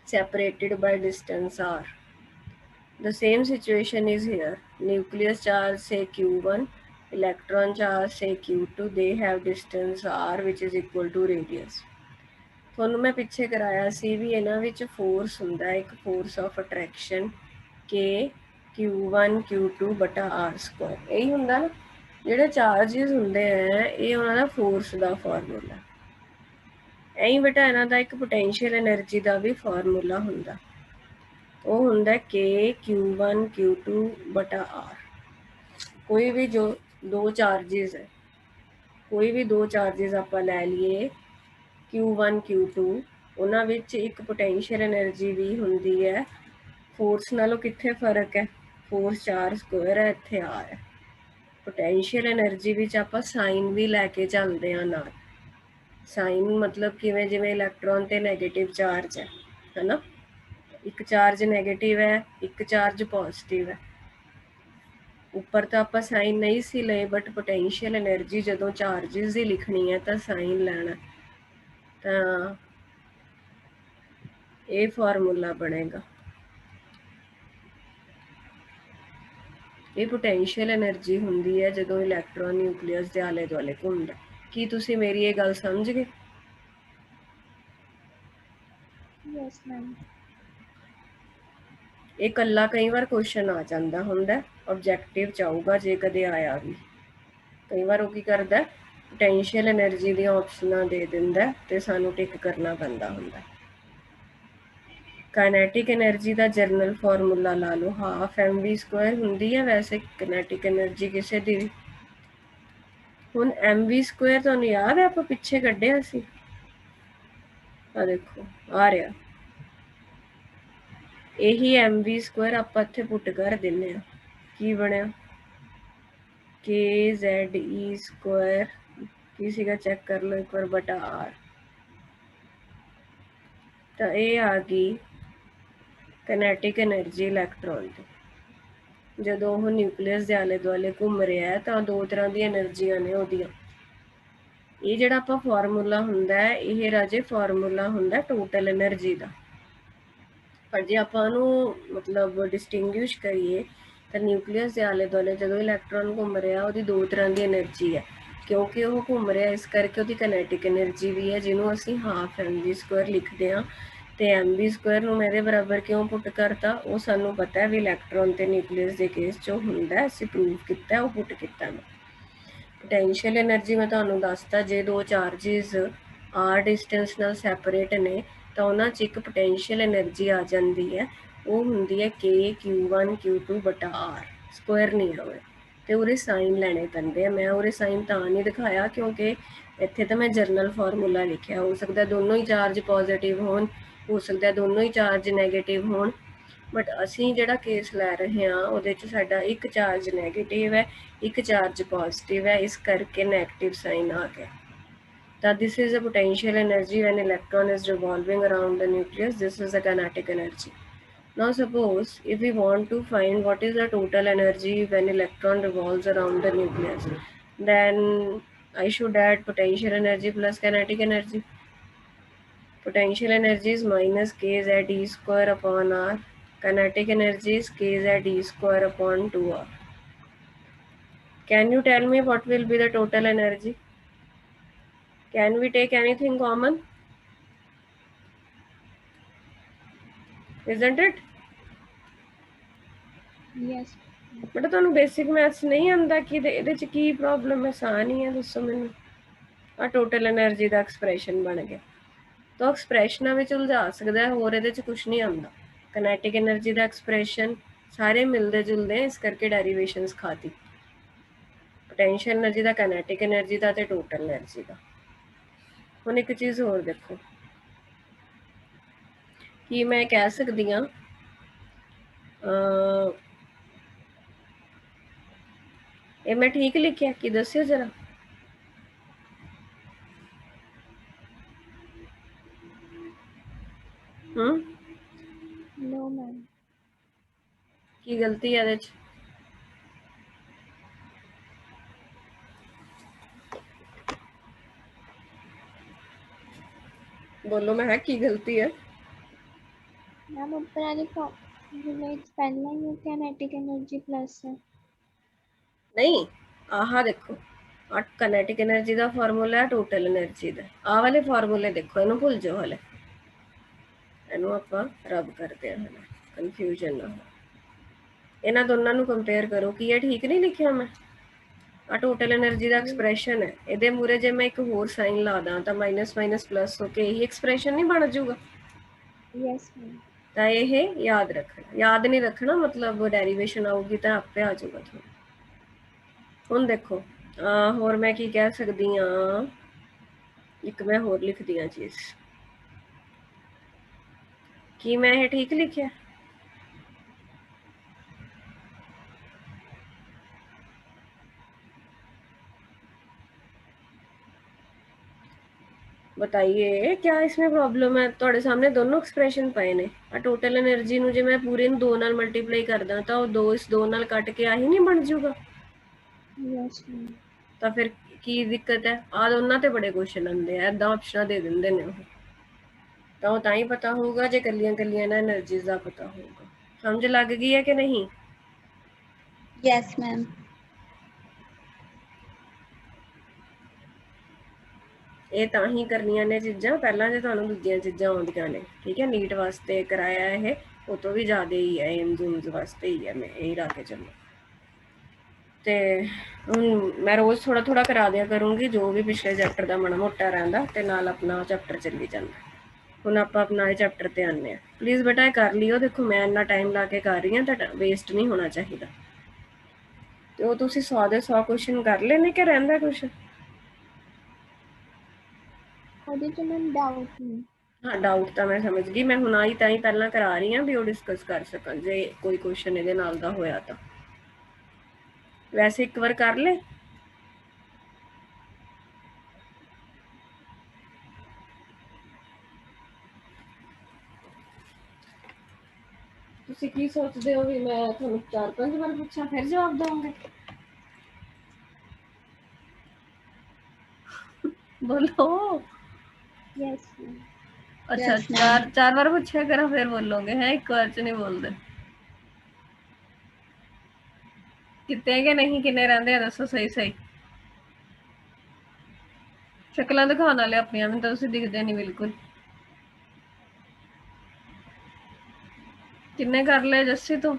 separated by distance r, the same situation is here. Nucleus charge say Q1, electron charge say Q2, they have distance r which is equal to radius। ਤੁਹਾਨੂੰ ਮੈਂ ਪਿੱਛੇ ਕਰਾਇਆ ਸੀ ਵੀ ਇਹਨਾਂ ਵਿੱਚ ਫੋਰਸ ਹੁੰਦਾ, ਇੱਕ force of attraction K Q1 Q2/r²। ਇਹੀ ਹੁੰਦਾ ਨਾ, ਜਿਹੜੇ ਚਾਰजेस ਹੁੰਦੇ ਆ ਇਹ ਉਹਨਾਂ ਦਾ ਫੋਰਸ ਦਾ ਫਾਰਮੂਲਾ। ਐਂ ਬੇਟਾ ਇਹਨਾਂ ਦਾ ਇੱਕ ਪੋਟੈਂਸ਼ੀਅਲ એનર્ਜੀ ਦਾ ਵੀ ਫਾਰਮੂਲਾ ਹੁੰਦਾ, ਉਹ ਹੁੰਦਾ K Q1 Q2/r। ਕੋਈ ਵੀ ਜੋ 2 ਚਾਰजेस ਹੈ, ਕੋਈ ਵੀ 2 ਚਾਰजेस ਆਪਾਂ ਲੈ ਲਈਏ Q1 Q2, ਉਹਨਾਂ ਵਿੱਚ ਇੱਕ ਪੋਟੈਂਸ਼ੀਅਲ એનર્ਜੀ ਵੀ ਹੁੰਦੀ ਹੈ। ਫੋਰਸ ਨਾਲੋਂ ਕਿੱਥੇ ਫਰਕ ਹੈ? ਫੋਰਸ 4² ਹੈ, ਇੱਥੇ r ਹੈ। ਪੋਟੈਂਸ਼ੀਅਲ એનર્ਜੀ ਵਿੱਚ ਆਪਾਂ ਸਾਈਨ ਵੀ ਲੈ ਕੇ ਚੱਲਦੇ ਹਾਂ ਨਾਲ। ਸਾਈਨ ਮਤਲਬ ਕਿਵੇਂ? ਜਿਵੇਂ ਇਲੈਕਟ੍ਰੋਨ ਤੇ ਨੈਗੇਟਿਵ ਚਾਰਜ ਹੈ, ਹਨਾ। ਇੱਕ ਚਾਰਜ ਨੈਗੇਟਿਵ ਹੈ, ਇੱਕ ਚਾਰਜ ਪੋਜ਼ਿਟਿਵ ਹੈ। ਉੱਪਰ ਤਾਂ ਆਪਾਂ ਸਾਈਨ ਨਹੀਂ ਸੀ ਲਏ, ਬਟ ਪੋਟੈਂਸ਼ੀਅਲ એનર્ਜੀ ਜਦੋਂ ਚਾਰजेस ਦੀ ਲਿਖਣੀ ਹੈ ਤਾਂ ਸਾਈਨ ਲੈਣਾ, ਤਾਂ ਇਹ ਫਾਰਮੂਲਾ ਬਣੇਗਾ। ਇਹ ਪੋਟੈਂਸ਼ੀਅਲ એનર્ਜੀ ਹੁੰਦੀ ਹੈ ਜਦੋਂ ਇਲੈਕਟ੍ਰੋਨ ਨਿਊਕਲੀਅਸ ਦੇ ਆਲੇ ਦੁਆਲੇ ਘੁੰਮਦਾ। ਕੀ ਤੁਸੀਂ ਮੇਰੀ ਇਹ ਗੱਲ ਸਮਝ ਗਏ? Yes ma'am. ਇਹ ਕੱਲਾ ਕਈ ਵਾਰ ਕੁਐਸਚਨ ਆ ਜਾਂਦਾ ਹੁੰਦਾ, ਆਬਜੈਕਟਿਵ ਚ ਆਊਗਾ ਜੇ ਕਦੇ ਆਇਆ ਵੀ। ਕਈ ਵਾਰ ਉਹ ਕੀ ਕਰਦਾ, ਪੋਟੈਂਸ਼ੀਅਲ એનર્ਜੀ ਦੀਆਂ ਆਪਸ਼ਨਾਂ ਦੇ ਦਿੰਦਾ ਤੇ ਸਾਨੂੰ ਟਿਕ ਕਰਨਾ ਪੈਂਦਾ ਹੁੰਦਾ। ਕਾਇਨੈਟਿਕ એનર્ਜੀ ਦਾ ਜਰਨਲ ਫਾਰਮੂਲਾ ਲਾ ਲਓ, ½mv² ਹੁੰਦੀ ਹੈ ਵੈਸੇ ਕਾਇਨੈਟਿਕ એનર્ਜੀ ਕਿਸੇ ਦੀ ਵੀ। ਹੁਣ mv² ਤੁਹਾਨੂੰ ਯਾਦ ਹੈ ਆਪਾਂ ਪਿੱਛੇ ਕੱਢਿਆ ਸੀ, ਆ ਦੇਖੋ ਆ ਰਿਹਾ। ਇਹੀ mv² ਆਪਾਂ ਇੱਥੇ ਪੁੱਟ ਕਰ ਦਿੰਦੇ ਹਾਂ, ਕੀ ਬਣਿਆ? KZE² ਕੀ ਸੀਗਾ ਚੈੱਕ ਕਰ ਲਓ ਇੱਕ ਵਾਰ, /r। ਤਾਂ ਇਹ ਆ ਗਈ ਕਾਇਨੈਟਿਕ એનર્ਜੀ ਇਲੈਕਟ੍ਰੋਨ ਦੀ। ਜਦੋਂ ਉਹ ਨਿਊਕਲੀਅਸ ਦੇ ਆਲੇ ਦੁਆਲੇ ਘੁੰਮ ਰਿਹਾ ਹੈ ਤਾਂ 2 ਤਰ੍ਹਾਂ ਦੀਆਂ એનર્ਜੀਆਂ ਨੇ ਉਹਦੀਆਂ। ਇਹ ਜਿਹੜਾ ਆਪਾਂ ਫਾਰਮੂਲਾ ਹੁੰਦਾ ਹੈ, ਇਹ ਰਾਜੇ ਫਾਰਮੂਲਾ ਹੁੰਦਾ ਟੋਟਲ એનર્ਜੀ ਦਾ। ਪਰ ਜੇ ਆਪਾਂ ਉਹਨੂੰ ਮਤਲਬ ਡਿਸਟਿੰਗੁਇਸ਼ ਕਰੀਏ ਤਾਂ ਨਿਊਕਲੀਅਸ ਦੇ ਆਲੇ ਦੁਆਲੇ ਜਦੋਂ ਇਲੈਕਟ੍ਰੋਨ ਘੁੰਮ ਰਿਹਾ, ਉਹਦੀ 2 ਤਰ੍ਹਾਂ ਦੀ એનર્ਜੀ ਹੈ। ਕਿਉਂਕਿ ਉਹ ਘੁੰਮ ਰਿਹਾ, ਇਸ ਕਰਕੇ ਉਹਦੀ ਕਾਇਨੈਟਿਕ એનર્ਜੀ ਵੀ ਹੈ, ਜਿਹਨੂੰ ਅਸੀਂ ½mv² ਲਿਖਦੇ ਹਾਂ। ਤੇ mv² ਨੂੰ ਮੇਰੇ ਬਰਾਬਰ ਕਿਉਂ ਪੁੱਟ ਕਰਤਾ? ਉਹ ਸਾਨੂੰ ਪਤਾ ਹੈ ਵੀ ਇਲੈਕਟ੍ਰੋਨ ਤੇ ਨਿਊਕਲੀਅਸ ਦੇ ਕੇਸ 'ਚ ਹੁੰਦਾ, ਅਸੀਂ ਪ੍ਰੂਵ ਕੀਤਾ, ਉਹ ਪੁੱਟ ਕੀਤਾ ਮੈਂ। ਪੋਟੈਂਸ਼ੀਅਲ એનર્ਜੀ ਮੈਂ ਤੁਹਾਨੂੰ ਦੱਸਤਾ, ਜੇ 2 ਚਾਰजेस r ਡਿਸਟੈਂਸ ਨਾਲ ਸੈਪਰੇਟ ਨੇ ਤਾਂ ਉਹਨਾਂ 'ਚ ਇੱਕ ਪੋਟੈਂਸ਼ੀਅਲ એનર્ਜੀ ਆ ਜਾਂਦੀ ਹੈ, ਉਹ ਹੁੰਦੀ ਹੈ K Q1 Q2/r, ਸਕੁਆਇਰ ਨਹੀਂ ਆਵੇ। ਤੇ ਉਰੇ ਸਾਈਨ ਲੈਣੇ ਪੈਂਦੇ ਆ। ਮੈਂ ਉਰੇ ਸਾਈਨ ਤਾਂ ਨਹੀਂ ਦਿਖਾਇਆ ਕਿਉਂਕਿ ਇੱਥੇ ਤਾਂ ਮੈਂ ਜਰਨਲ ਫਾਰਮੂਲਾ ਲਿਖਿਆ। ਹੋ ਸਕਦਾ ਦੋਨੋਂ ਹੀ ਚਾਰਜ ਪੋਜ਼ਿਟਿਵ ਹੋਣ, ਹੋ ਸਕਦਾ ਦੋਨੋਂ ਹੀ ਚਾਰਜ ਨੈਗੇਟਿਵ ਹੋਣ, ਬਟ ਅਸੀਂ ਜਿਹੜਾ ਕੇਸ ਲੈ ਰਹੇ ਹਾਂ ਉਹਦੇ 'ਚ ਸਾਡਾ ਇੱਕ ਚਾਰਜ ਨੈਗੇਟਿਵ ਹੈ, ਇੱਕ ਚਾਰਜ ਪੋਜ਼ਿਟਿਵ ਹੈ, ਇਸ ਕਰਕੇ ਨੈਗੇਟਿਵ ਸਾਈਨ ਆ ਗਿਆ। ਤਾਂ this is a potential energy when electron is revolving around the nucleus. This is a kinetic energy. Now suppose if we want to find what is the total energy when electron revolves around the nucleus, then I should add potential energy plus kinetic energy. Potential energy is minus k z e square upon r. Kinetic energy is k z e square upon 2r. Can you tell me what will be the total energy? Can we take anything common? Isn't it? yes but ਤੁਹਾਨੂੰ basic maths ਨਹੀਂ ਆਉਂਦਾ ਕਿ ਇਹਦੇ 'ਚ ਕੀ problem ਹੈ? ਆਸਾਨ ਹੀ ਹੈ, ਦੱਸੋ ਮੈਨੂੰ। ਆ ਟੋਟਲ એનર્ਜੀ ਦਾ ਐਕਸਪ੍ਰੈਸ਼ਨ ਬਣ ਗਿਆ। ਤਾਂ ਐਕਸਪ੍ਰੈਸ਼ਨਾਂ ਵਿੱਚ ਉਲਝਾ ਸਕਦਾ ਹੈ, ਹੋਰ ਇਹਦੇ 'ਚ ਕੁਝ ਨਹੀਂ ਆਉਂਦਾ। ਕਨੈਟਿਕ એનર્ਜੀ ਦਾ ਐਕਸਪ੍ਰੈਸ਼ਨ ਸਾਰੇ ਮਿਲਦੇ ਜੁਲਦੇ, ਇਸ ਕਰਕੇ ਡੈਰੀਵੇਸ਼ਨਸ ਖਾਤੀ। ਪੋਟੈਂਸ਼ੀਅਲ એનર્ਜੀ ਦਾ, ਕਨੈਟਿਕ એનર્ਜੀ ਦਾ ਤੇ ਟੋਟਲ એનર્ਜੀ ਦਾ। ਹੁਣ ਇੱਕ ਚੀਜ਼ ਹੋਰ ਦੇਖੋ ਕਿ ਮੈਂ ਕਹਿ ਸਕਦੀ ਹਾਂ ਇਹ ਮੈਂ ਠੀਕ ਲਿਖਿਆ ਕਿ ਦੱਸਿਓ ਜਰਾ। no ma'am ਕੀ ਗਲਤੀ ਹੈ ਇਹਦੇ 'ਚ? ਬੋਲੋ, ਮੈਂ ਕੀ ਗਲਤੀ ਹੈ? मैम ऊपर वाली फॉर्मूले पहला ही kinetic energy प्लस है। ਨਹੀਂ, ਆਹ ਦੇਖੋ, ਆ ਕਿਨੈਟਿਕ એનર્ਜੀ ਦਾ ਫਾਰਮੂਲਾ ਹੈ, ਟੋਟਲ એનર્ਜੀ ਦਾ। ਆਹ ਵਾਲੇ ਫਾਰਮੂਲੇ ਦੇਖੋ, ਇਹਨੂੰ ਭੁੱਲ ਜਾਓ ਹਲੇ, ਇਹਨੂੰ ਆਪਾਂ ਰੱਬ ਕਰਦੇ ਹਾਂ ਹਲੇ, ਕਨਫਿਊਜ਼ਨ ਨਾ ਹੋ। ਇਹਨਾਂ ਦੋਨਾਂ ਨੂੰ ਕੰਪੇਅਰ ਕਰੋ, ਕੀ ਇਹ ਠੀਕ ਨਹੀਂ ਲਿਖਿਆ ਮੈਂ? ਆ ਟੋਟਲ એનર્ਜੀ ਦਾ ਐਕਸਪ੍ਰੈਸ਼ਨ ਹੈ, ਇਹਦੇ ਮੂਰੇ ਜੇ ਮੈਂ ਇੱਕ ਹੋਰ ਸਾਈਨ ਲਾ ਦਾਂ ਤਾਂ ਮਾਈਨਸ ਮਾਈਨਸ ਪਲੱਸ ਹੋ ਕੇ ਇਹੀ ਐਕਸਪ੍ਰੈਸ਼ਨ ਨਹੀਂ ਬਣ ਜਾਊਗਾ? यस मैम ਤਾਂ ਇਹ ਯਾਦ ਰੱਖਣਾ। ਯਾਦ ਨਹੀਂ ਰੱਖਣਾ ਮਤਲਬ ਡੈਰੀਵੇਸ਼ਨ ਆਊਗੀ ਤਾਂ ਆਪੇ ਆ ਜਾਊਗਾ ਤੁਹਾਨੂੰ। ਹੁਣ ਦੇਖੋ ਹੋਰ ਮੈਂ ਕੀ ਕਹਿ ਸਕਦੀ ਹਾਂ, ਇੱਕ ਮੈਂ ਹੋਰ ਲਿਖਦੀ ਹਾਂ ਚੀਜ਼। ਕੀ ਮੈਂ ਇਹ ਠੀਕ ਲਿਖਿਆ? बताइए क्या इसमें प्रॉब्लम है? ਤੁਹਾਡੇ ਸਾਹਮਣੇ ਦੋਨੋਂ ਐਕਸਪ੍ਰੈਸ਼ਨ ਪਏ ਨੇ। ਆ ਟੋਟਲ એનર્ਜੀ ਨੂੰ ਜੇ ਮੈਂ ਪੂਰੇ ਨੂੰ 2 ਨਾਲ ਮਲਟੀਪਲਾਈ ਕਰਦਾ ਤਾਂ ਉਹ 2 ਇਸ 2 ਨਾਲ ਕੱਟ ਕੇ ਆਹੀ ਨਹੀਂ ਬਣ ਜਾਊਗਾ? यस मैम ਤਾਂ ਫਿਰ ਕੀ ਦਿੱਕਤ ਹੈ? ਆ ਦੋਨਾਂ ਤੇ ਬੜੇ ਕੁਐਸਚਨ ਆਉਂਦੇ ਆ, ਐਦਾਂ ਆਪਸ਼ਨਾਂ ਦੇ ਦਿੰਦੇ ਨੇ ਉਹ। ਤਾਂ ਉਹ ਤਾਂ ਹੀ ਪਤਾ ਹੋਊਗਾ ਜੇ ਕੱਲੀਆਂ ਕੱਲੀਆਂ ਨਾ એનર્ਜੀਜ਼ ਦਾ ਪਤਾ ਹੋਊਗਾ। ਸਮਝ ਲੱਗ ਗਈ ਹੈ ਕਿ ਨਹੀਂ? Yes, ma'am. ਇਹ ਤਾਂ ਹੀ ਕਰਨੀਆਂ ਨੇ ਚੀਜ਼ਾਂ ਪਹਿਲਾਂ ਜੇ ਤੁਹਾਨੂੰ ਦੂਜੀਆਂ ਚੀਜ਼ਾਂ ਆਉਂਦੀਆਂ ਨੇ। ਠੀਕ ਹੈ, ਨੀਟ ਵਾਸਤੇ ਕਰਾਇਆ ਇਹ, ਉਹ ਤੋਂ ਵੀ ਜ਼ਿਆਦਾ ਹੀ ਹੈ, ਏਮਜ਼ ਵਾਸਤੇ ਹੀ ਹੈ, ਮੈਂ ਇਹ ਲਾ ਕੇ ਚੱਲੋ। ਤੇ ਹੁਣ ਮੈਂ ਰੋਜ਼ ਥੋੜਾ ਥੋੜਾ ਕਰਾ ਦਿਆ ਕਰੂੰਗੀ, ਜੋ ਵੀ ਪਿਛਲੇ ਚੈਪਟਰ ਦਾ ਮਾੜਾ ਮੋਟਾ ਰਹਿੰਦਾ, ਤੇ ਨਾਲ ਆਪਣਾ ਚੈਪਟਰ ਚੱਲੀ ਜਾਂਦਾ। ਹੁਣ ਆਪਾਂ ਆਪਣਾ ਇਹ ਚੈਪਟਰ ਤੇ ਆਉਂਦੇ ਹਾਂ। ਪਲੀਜ਼ ਬੇਟਾ ਇਹ ਕਰ ਲਿਓ। ਦੇਖੋ ਮੈਂ ਇੰਨਾ ਟਾਈਮ ਲਾ ਕੇ ਕਰ ਰਹੀ ਹਾਂ ਤਾਂ ਵੇਸਟ ਨਹੀਂ ਹੋਣਾ ਚਾਹੀਦਾ। ਤੇ ਉਹ ਤੁਸੀਂ 100 ਦੇ 100 ਕੁਐਸਚਨ ਕਰ ਲੈਣੇ ਕਿ ਰਹਿੰਦਾ ਕੁਛ? ਉਹਦੇ ਚ ਮੈਮ ਡਾਊਟ ਨਹੀਂ। ਹਾਂ, ਡਾਊਟ ਤਾਂ ਮੈਂ ਸਮਝ ਗਈ। ਮੈਂ ਹੁਣ ਆਈ ਤਾਂ ਹੀ ਪਹਿਲਾਂ ਕਰਾ ਰਹੀ ਹਾਂ ਵੀ ਉਹ ਡਿਸਕਸ ਕਰ ਸਕਣ ਜੇ ਕੋਈ ਕੁਐਸਚਨ ਇਹਦੇ ਨਾਲ ਦਾ ਹੋਇਆ ਤਾਂ। ਵੈਸੇ ਇੱਕ ਵਾਰ ਕਰ ਲੈ। ਤੁਸੀਂ ਕੀ ਸੋਚਦੇ ਹੋ ਵੀ ਮੈਂ ਤੁਹਾਨੂੰ 4-5 ਵਾਰ ਪੁੱਛਾਂ ਫਿਰ ਜਵਾਬ ਦਵਾਂਗੇ? ਬੋਲੋ। यस मैम ਅੱਛਾ, ਚਾਰ ਵਾਰ ਪੁੱਛਿਆ ਕਰਾਂ ਫਿਰ ਬੋਲੋਗੇ? ਹੈ ਇੱਕ ਵਾਰ ਚ ਨਹੀਂ ਬੋਲਦੇ? ਕਿਤੇ ਕਿ ਨਹੀਂ? ਕਿੰਨੇ ਰਹਿੰਦੇ ਆ ਦੱਸੋ ਸਹੀ ਸਹੀ। ਸ਼ਕਲਾਂ ਦਿਖਾਉਣ ਵਾਲੇ ਆਪਣੀਆਂ, ਮੈਨੂੰ ਤਾਂ ਤੁਸੀਂ ਦਿਖਦੇ ਨਹੀਂ ਬਿਲਕੁਲ। ਕਿੰਨੇ ਕਰ ਲਏ ਜੱਸੀ ਤੂੰ?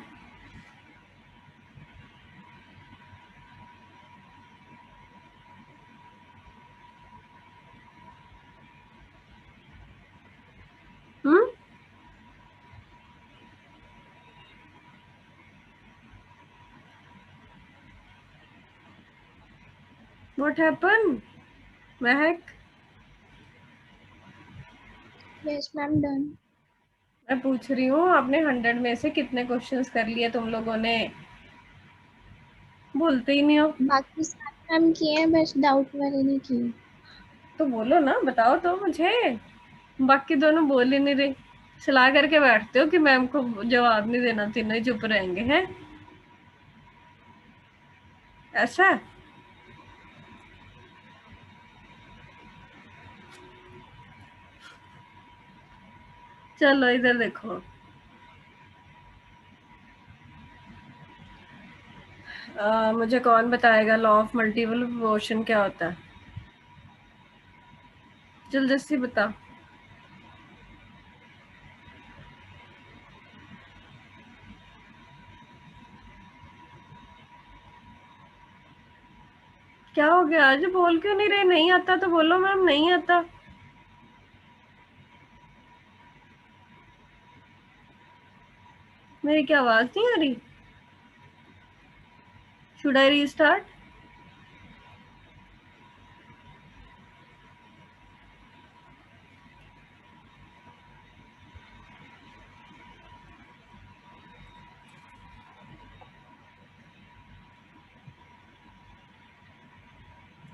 What happen Mahak? Yes ma'am done. मैं पूछ रही हूँ आपने 100 में से कितने क्वेश्चंस कर लिए तुम लोगों ने? बोलते ही नहीं हो। बाकी सारे मैम किए हैं, बस डाउट वाले नहीं किए। तो बोलो ना, बताओ तो मुझे। बाकी दोनों बोल ही नहीं रहे, सलाह करके बैठते हो कि मैम को जवाब नहीं देना, तीनों ही चुप रहेंगे हैं, ऐसा? चलो इधर देखो। मुझे कौन बताएगा लॉ ऑफ मल्टीपल प्रोपोर्शन क्या होता है? जल्दी बता। क्या हो गया आज, बोल क्यों नहीं रहे? नहीं आता तो बोलो मैम नहीं आता। मेरी क्या आवाज नहीं आ रही? Should I restart?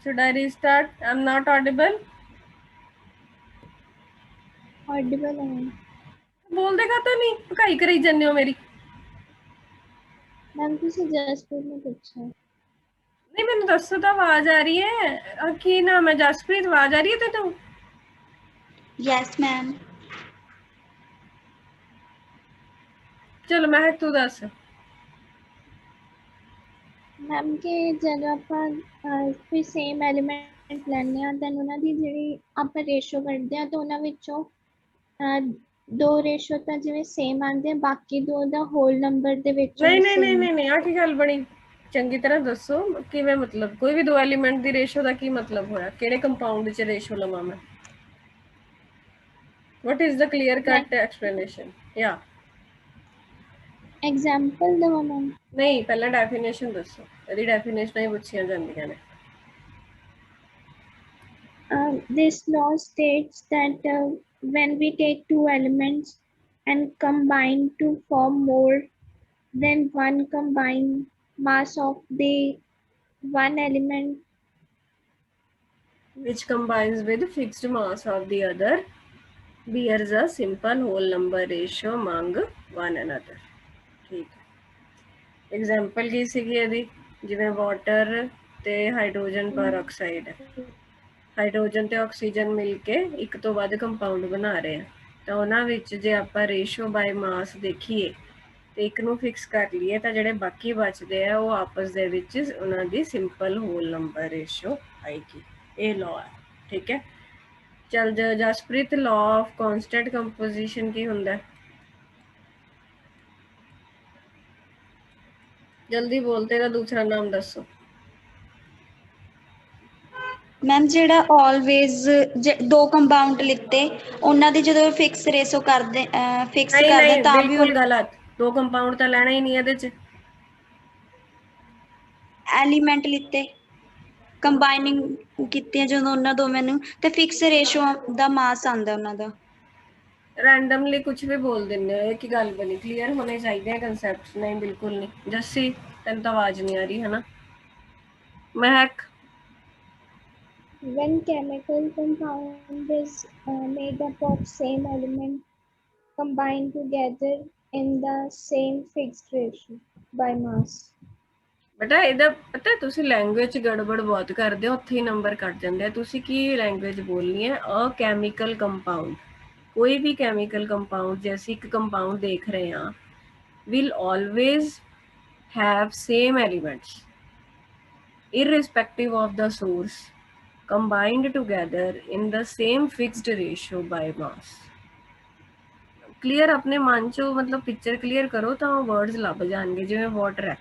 Should I restart? I'm not audible. Audible है मैम। बोल देगा तो नहीं, पकाई करी जन्ने हो मेरी। मैम तुसी जसप्रीत ने पूछा है। नहीं मैंने दसो तो आवाज आ रही है की नाम है? जसप्रीत आवाज आ रही है तेनू? Yes ma'am. चलो महक तू दस। मैम के ਜਦੋਂ ਆਪਾਂ ਕੋਈ ਸੇਮ ਐਲੀਮੈਂਟ ਲੈਣੇ ਆ ਦੈਨ ਉਹਨਾਂ ਦੀ ਜਿਹੜੀ ਆਪਾਂ ਰੇਸ਼ੋ ਕੱਢਦੇ ਆ ਤਾਂ ਉਹਨਾਂ ਵਿੱਚੋਂ ਦੋ ਰੇਸ਼ੋ ਤਾਂ ਜਿਵੇਂ ਸੇਮ ਆਉਂਦੇ ਆ, ਬਾਕੀ ਦੋ ਦਾ ਹੋਲ ਨੰਬਰ ਦੇ ਵਿੱਚੋਂ नहीं ਵੀ नहीं नहीं ਸੇਮ। नहीं नहीं आ की गल बनी चंगी तरह दसो किवें, मतलब कोई भी दो एलीमेंट दी रेशो दा की मतलब होया? किहड़े कंपाउंड च रेशो लवां मैं? What is the clear cut explanation? या एग्जांपल दवा मैम। नहीं पहले डेफिनेशन दसो, ਇਹਦੀ डेफिनेशन ही पूछियां जांदियां ने। This law states that when we take two elements and combine to form more than one combined mass of the one element which combines with fixed mass of the other bears a simple whole number ratio among one another। ठीक है, example की सीगी ਇਹਦੀ? ਜਿਵੇਂ water ਤੇ hydrogen peroxide ਹੈ, hydrogen ਤੇ oxygen ਮਿਲ ਕੇ ਇੱਕ ਤੋਂ ਵੱਧ ਕੰਪਾਊਂਡ ਬਣਾ ਰਹੇ ਆ, ਤਾਂ ਉਹਨਾਂ ਵਿੱਚ ਜੇ ਆਪਾਂ ਰੇਸ਼ੋ ਬਾਈ ਮਾਸ ਦੇਖੀਏ ਤੇ ਇੱਕ ਨੂੰ ਫਿਕਸ ਕਰ ਲਈਏ ਤਾਂ ਜਿਹੜੇ ਬਾਕੀ ਬਚਦੇ ਆ ਉਹ ਆਪਸ ਦੇ ਵਿੱਚ ਉਹਨਾਂ ਦੀ ਸਿੰਪਲ ਹੋਲ ਨੰਬਰ ਰੇਸ਼ੋ ਆਏਗੀ। ਇਹ ਲਾਅ ਹੈ, ਠੀਕ ਹੈ। चल Jaspreet law of constant composition की हुंदा है? जल्दी बोलते ना, दूसरा नाम दसो। मैम जेड़ा ऑलवेज दो कंपाउंड लिते उन्हां दी जदों फिक्स रेशो करदे फिक्स नहीं करदे नहीं तां भी बिल्कुल गलत, दो कंपाउंड तो लेना ही नहीं है च। एलीमेंट लिते कंबाइनिंग कीतियां जदों उन्हां दोवें नूं ते फिक्स रेशो दा मास आंदा उन्हां दा। रैंडमली कुछ भी बोल देने, एक ही गल बनी, क्लीयर होने चाहिए कंसेप्ट। नहीं बिल्कुल नहीं। जस्सी तेन तो आवाज नहीं आ रही है ना? महक when chemical compound is made up of same element combined together in the same fixed ratio by mass। बेटा ਇਹਦਾ ਪਤਾ ਤੁਸੀਂ ਲੈਂਗੁਏਜ ਗੜਬੜ ਬਹੁਤ ਕਰਦੇ ਹੋ, ਉੱਥੇ ਹੀ ਨੰਬਰ ਕੱਟ ਜਾਂਦੇ ਆ। ਤੁਸੀਂ ਕੀ ਲੈਂਗੁਏਜ ਬੋਲਣੀ ਹੈ? ਅ ਕੈਮੀਕਲ ਕੰਪਾਊਂਡ, कोई भी केमिकल कंपाउंड जैसे एक कंपाउंड देख रहे हैं will always have same elements irrespective of the source combined together in the same fixed ratio by mass। Clear अपने मन चो मतलब पिक्चर क्लियर करो तो वर्ड्स लभ जाएंगे। जिवें वाटर है,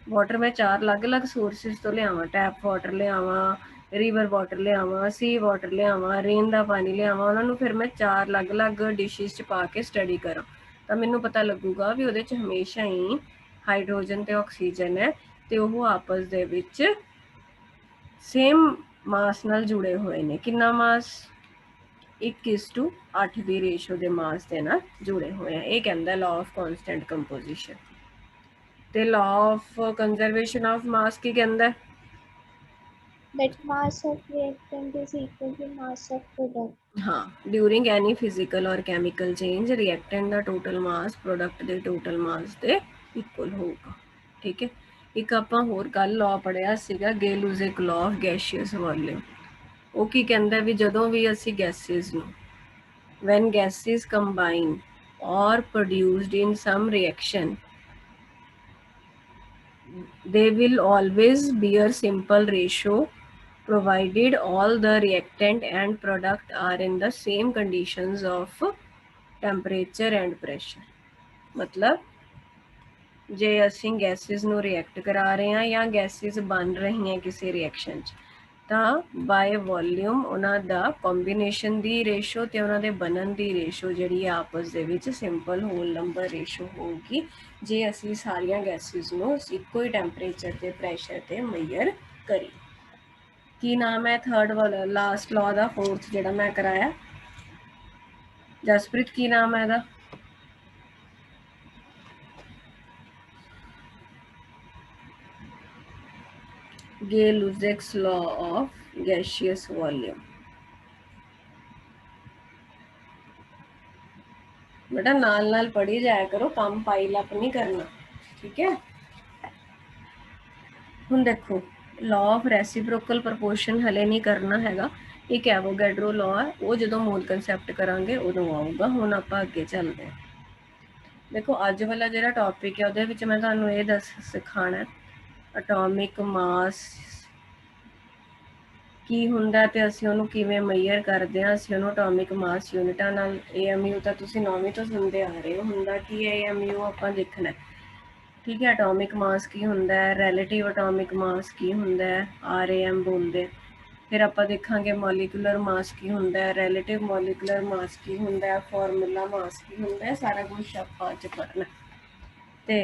वाटर मैं 4 अलग-अलग सोर्सेस तो लियावां, टैप वाटर लियावां, रिवर वाटर लियावां, सी वाटर लियावां, रेन का पानी लियावां, उन्होंने फिर मैं 4 अलग-अलग डिशिज च पा के स्टडी करा तो मैनू पता लगूगा भी उहदे च हमेशा ही हाइड्रोजन ते ऑक्सीजन है ते ओह आपस दे विच सेम मास नाल जुड़े हुए ने। कितना मास? 1:8 ਦੀ ਰੇਸ਼ੋ ਦੇ ਮਾਸ ਦੇ ਨਾਲ ਜੁੜੇ ਹੋਏ ਆ। ਇਹ ਕਹਿੰਦਾ ਲਾਅ ਆਫ ਕਨਸਟੈਂਟ ਕੰਪੋਜੀਸ਼ਨ। ਤੇ law of conservation of mass ਕੀ ਕਹਿੰਦਾ? that mass of reactant is equal to mass of product. हाँ, ड्यूरिंग एनी फिजिकल और कैमिकल चेंज रिएक्टेंट ਦਾ टोटल मास प्रोडक्ट ਦੇ टोटल मास ਦੇ ਇਕੁਅਲ ਹੋਊਗਾ। ਠੀਕ ਹੈ। ਇੱਕ ਆਪਾਂ ਹੋਰ ਕੱਲ ਲਾਅ ਪੜਿਆ ਸੀਗਾ ਗੇ-ਲੁਜ਼ੈਕ ਲਾਅ ਆਫ ਗੈਸੀਅਸ ਵੋਲਿਊਮ। ਉਹ ਕੀ ਕਹਿੰਦਾ ਵੀ ਜਦੋਂ ਵੀ ਅਸੀਂ ਗੈਸਿਸ ਨੂੰ when gases combine or produced in some reaction they will always bear simple ratio provided all the reactant and product are in the same conditions of temperature and pressure। मतलब ਜੇ ਅਸੀਂ gases ਨੂੰ react ਕਰਾ ਰਹੇ ਹਾਂ ਜਾਂ gases ਬਣ ਰਹੀਆਂ ਕਿਸੇ ਰਿਐਕਸ਼ਨ 'ਚ ਤਾਂ ਬਾਏ ਵੋਲਿਊਮ ਉਹਨਾਂ ਦਾ ਕੰਬੀਨੇਸ਼ਨ ਦੀ ਰੇਸ਼ੋ ਤੇ ਉਹਨਾਂ ਦੇ ਬਣਨ ਦੀ ਰੇਸ਼ੋ ਜਿਹੜੀ ਆ ਆਪਸ ਦੇ ਵਿੱਚ ਸਿੰਪਲ ਹੋਲ ਨੰਬਰ ਰੇਸ਼ੋ ਹੋਊਗੀ ਜੇ ਅਸੀਂ ਸਾਰੀਆਂ ਗੈਸਿਸ ਨੂੰ ਇੱਕੋ ਹੀ ਟੈਂਪਰੇਚਰ ਤੇ ਪ੍ਰੈਸ਼ਰ ਤੇ ਮੇਜਰ ਕਰੀਏ। ਕੀ ਨਾਮ ਹੈ ਥਰਡ ਵਾਲਾ ਲਾਸਟ ਲਾਅ ਦਾ ਫੋਰਥ ਜਿਹੜਾ ਮੈਂ ਕਰਾਇਆ? ਜਸਪ੍ਰੀਤ ਕੀ ਨਾਮ ਹੈ ਇਹਦਾ? ਗੇ-ਲੁਜ਼ੈਕਸ ਲਾਅ ਆਫ ਗੈਸੀਅਸ ਵੋਲਿਊਮ। बेटा नाल नाल पढ़ी जाया करो, काम पाइल अप नहीं करना। ठीक है। हुण देखो लॉ ऑफ रेसिप्रोकल प्रपोर्शन हले नहीं करना हैगा, एक एवोगैड्रो लॉ है, वो जो मोल कंसैप्ट करांगे उदों आऊगा। हुण आपां अगे चलदे हां। देखो अज वाला जिहड़ा टॉपिक है उहदे विच मैं तुहानूं इह सिखाना एटॉमिक मास ਕੀ ਹੁੰਦਾ ਤੇ ਅਸੀਂ ਉਹਨੂੰ ਕਿਵੇਂ ਮੇਜਰ ਕਰਦੇ ਹਾਂ। ਅਸੀਂ ਉਹਨੂੰ ਐਟੋਮਿਕ ਮਾਸ ਯੂਨਿਟਾਂ ਨਾਲ AMU ਤਾਂ ਤੁਸੀਂ 9ਵੀਂ ਤੋਂ ਸੁਣਦੇ ਆ ਰਹੇ ਹੋ। ਹੁੰਦਾ ਕੀ ਹੈ AMU ਆਪਾਂ ਦੇਖਣਾ। ਠੀਕ ਹੈ। ਐਟੋਮਿਕ ਮਾਸ ਕੀ ਹੁੰਦਾ ਹੈ, ਰਿਲੇਟਿਵ ਐਟੋਮਿਕ ਮਾਸ ਕੀ ਹੁੰਦਾ ਹੈ, RAM ਬੋਲਦੇ। ਫਿਰ ਆਪਾਂ ਦੇਖਾਂਗੇ ਮੋਲੀਕੂਲਰ ਮਾਸ ਕੀ ਹੁੰਦਾ ਹੈ, ਰਿਲੇਟਿਵ ਮੋਲੀਕੂਲਰ ਮਾਸ ਕੀ ਹੁੰਦਾ ਹੈ, ਫਾਰਮੂਲਾ ਮਾਸ ਕੀ ਹੁੰਦਾ ਹੈ, ਸਾਰਾ ਕੁਝ ਆਪਾਂ ਅੱਜ ਪੜ੍ਹਨਾ। ਤੇ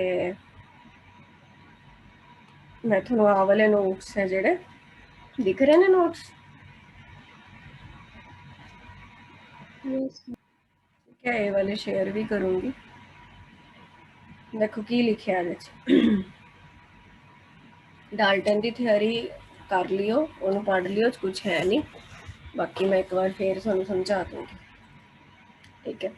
ਮੈਂ ਤੁਹਾਨੂੰ ਆਹ ਵਾਲੇ ਨੋਟਸ ਹੈ ਜਿਹੜੇ दिख रहे हैं नोट्स? Yes. ठीक है, ये वाले शेयर भी करूंगी। देखो की लिखा है डाल्टन की थ्योरी कर लियो, उन्होंने पढ़ लियो, कुछ है नहीं, बाकी मैं एक बार फिर तुहानूं समझा दूंगी। ठीक है।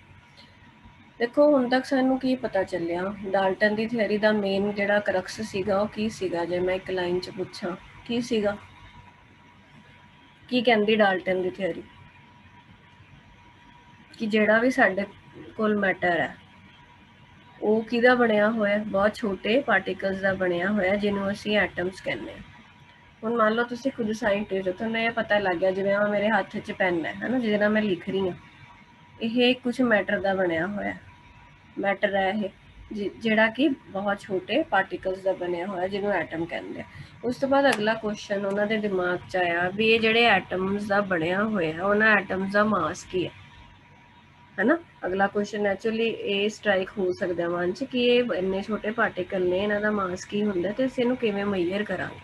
देखो हुण तक सानूं की पता चलिया डाल्टन की थ्योरी का मेन जिहड़ा करक्स सीगा वो की सीगा? जे मैं एक लाइन च पुछां की सीगा? की कहंदी डाल्टन की थ्योरी? कि जिहड़ा भी साडे कोल मैटर है ਉਹ ਕਿਹਦਾ ਬਣਿਆ ਹੋਇਆ? ਬਹੁਤ ਛੋਟੇ ਪਾਰਟੀਕਲਸ ਦਾ ਬਣਿਆ ਹੋਇਆ ਜਿਹਨੂੰ ਅਸੀਂ ਐਟਮਸ ਕਹਿੰਦੇ ਹਾਂ। ਹੁਣ ਮੰਨ ਲਓ ਤੁਸੀਂ ਖੁਦ ਸਾਇੰਟਿਸਟ ਹੋ, ਤੁਹਾਨੂੰ ਇਹ ਪਤਾ ਲੱਗ ਗਿਆ ਜਿਵੇਂ ਆ ਮੇਰੇ ਹੱਥ 'ਚ ਪੈਨ ਹੈ ਨਾ, ਜਿਹਦੇ ਨਾਲ ਮੈਂ ਲਿਖ ਰਹੀ ਹਾਂ, ਇਹ ਕੁਝ ਮੈਟਰ ਦਾ ਬਣਿਆ ਹੋਇਆ ਮੈਟਰ ਹੈ ਇਹ ਜਿਹੜਾ ਕਿ ਬਹੁਤ ਛੋਟੇ ਪਾਰਟੀਕਲਸ ਦਾ ਬਣਿਆ ਹੋਇਆ ਜਿਹਨੂੰ ਐਟਮ ਕਹਿੰਦੇ ਆ। ਉਸ ਤੋਂ ਬਾਅਦ ਅਗਲਾ ਕੁਐਸਚਨ ਉਹਨਾਂ ਦੇ ਦਿਮਾਗ 'ਚ ਆਇਆ ਵੀ ਇਹ ਜਿਹੜੇ ਐਟਮਸ ਦਾ ਬਣਿਆ ਹੋਇਆ ਉਹਨਾਂ ਐਟਮਸ ਦਾ ਮਾਸ ਕੀ ਹੈ, है ना। अगला क्वेश्चन नैचुरली ये स्ट्राइक हो सकता है मन च कि ये इन्ने छोटे पार्टिकल ने, इन्हां दा मास की हुंदा ते असीं इहनूं किवें मेजर करांगे।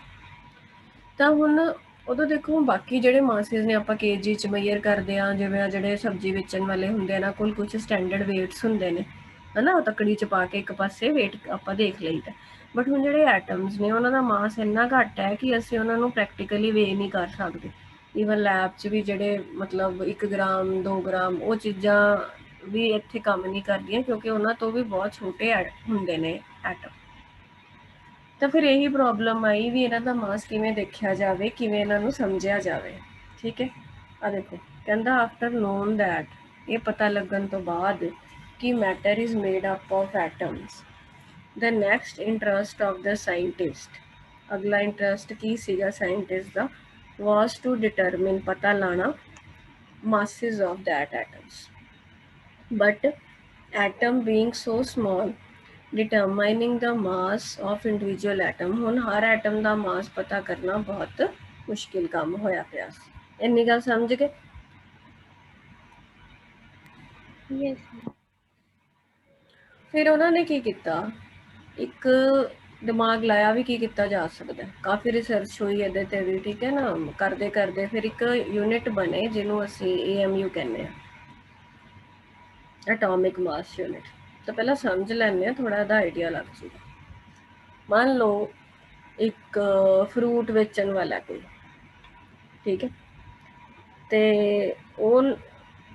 तां हुण उदों देखो बाकी जिहड़े मासिस ने आपां kg च मेजर करदे आ, जिवें आ जिहड़े सब्जी बेचण वाले हुंदे इहनां कोल कुछ स्टैंडर्ड वेट्स हुंदे ने, है ना, तकड़ी च पा के एक पासे वेट आपां देख लईदा। बट हुण जिहड़े एटम्स ने उन्हां दा मास इन्ना घੱਟ है कि असीं उन्हां नूं प्रैक्टिकली वे नहीं कर सकदे। ਈਵਨ ਲੈਬ 'ਚ ਵੀ ਜਿਹੜੇ ਮਤਲਬ 1 ਗ੍ਰਾਮ 2 ਗ੍ਰਾਮ ਉਹ ਚੀਜ਼ਾਂ ਵੀ ਇੱਥੇ ਕੰਮ ਨਹੀਂ ਕਰਦੀਆਂ ਕਿਉਂਕਿ ਉਹਨਾਂ ਤੋਂ ਵੀ ਬਹੁਤ ਛੋਟੇ ਹੁੰਦੇ ਨੇ ਐਟਮ। ਤਾਂ ਫਿਰ ਇਹੀ ਪ੍ਰੋਬਲਮ ਆਈ ਵੀ ਇਹਨਾਂ ਦਾ ਮਾਸ ਕਿਵੇਂ ਦੇਖਿਆ ਜਾਵੇ, ਕਿਵੇਂ ਇਹਨਾਂ ਨੂੰ ਸਮਝਿਆ ਜਾਵੇ। ਠੀਕ ਹੈ। ਆ ਦੇਖੋ ਕਹਿੰਦਾ ਆਫਟਰ ਨੋਨ ਦੈਟ, ਇਹ ਪਤਾ ਲੱਗਣ ਤੋਂ ਬਾਅਦ ਕਿ matter is made up of atoms, the next interest of the scientist, ਅਗਲਾ ਇੰਟਰਸਟ ਕੀ ਸੀਗਾ scientist the, was to determine पता लाना masses of that atoms, but atom being so small determining the mass of individual atom, हुण हर atom का मास पता करना बहुत मुश्किल काम होया पिया। इन्नी गल समझ गए? Yes. फिर उन्होंने की किया, एक ਦਿਮਾਗ ਲਾਇਆ ਵੀ ਕੀ ਕੀਤਾ ਜਾ ਸਕਦਾ। ਕਾਫੀ ਰਿਸਰਚ ਹੋਈ ਇਹਦੇ ਤੇ ਵੀ, ਠੀਕ ਹੈ ਨਾ। ਕਰਦੇ ਕਰਦੇ ਫਿਰ ਇੱਕ ਯੂਨਿਟ ਬਣੇ ਜਿਹਨੂੰ ਅਸੀਂ AMU ਕਹਿੰਦੇ ਹਾਂ, ਐਟੋਮਿਕ ਮਾਸ ਯੂਨਿਟ। ਤਾਂ ਪਹਿਲਾਂ ਸਮਝ ਲੈਂਦੇ ਹਾਂ, ਥੋੜਾ ਇਹਦਾ ਆਈਡੀਆ ਲੱਗ ਜੂਗਾ। ਮੰਨ ਲਓ ਇੱਕ ਫਰੂਟ ਵੇਚਣ ਵਾਲਾ ਕੋਈ, ਠੀਕ ਹੈ, ਤੇ ਉਹ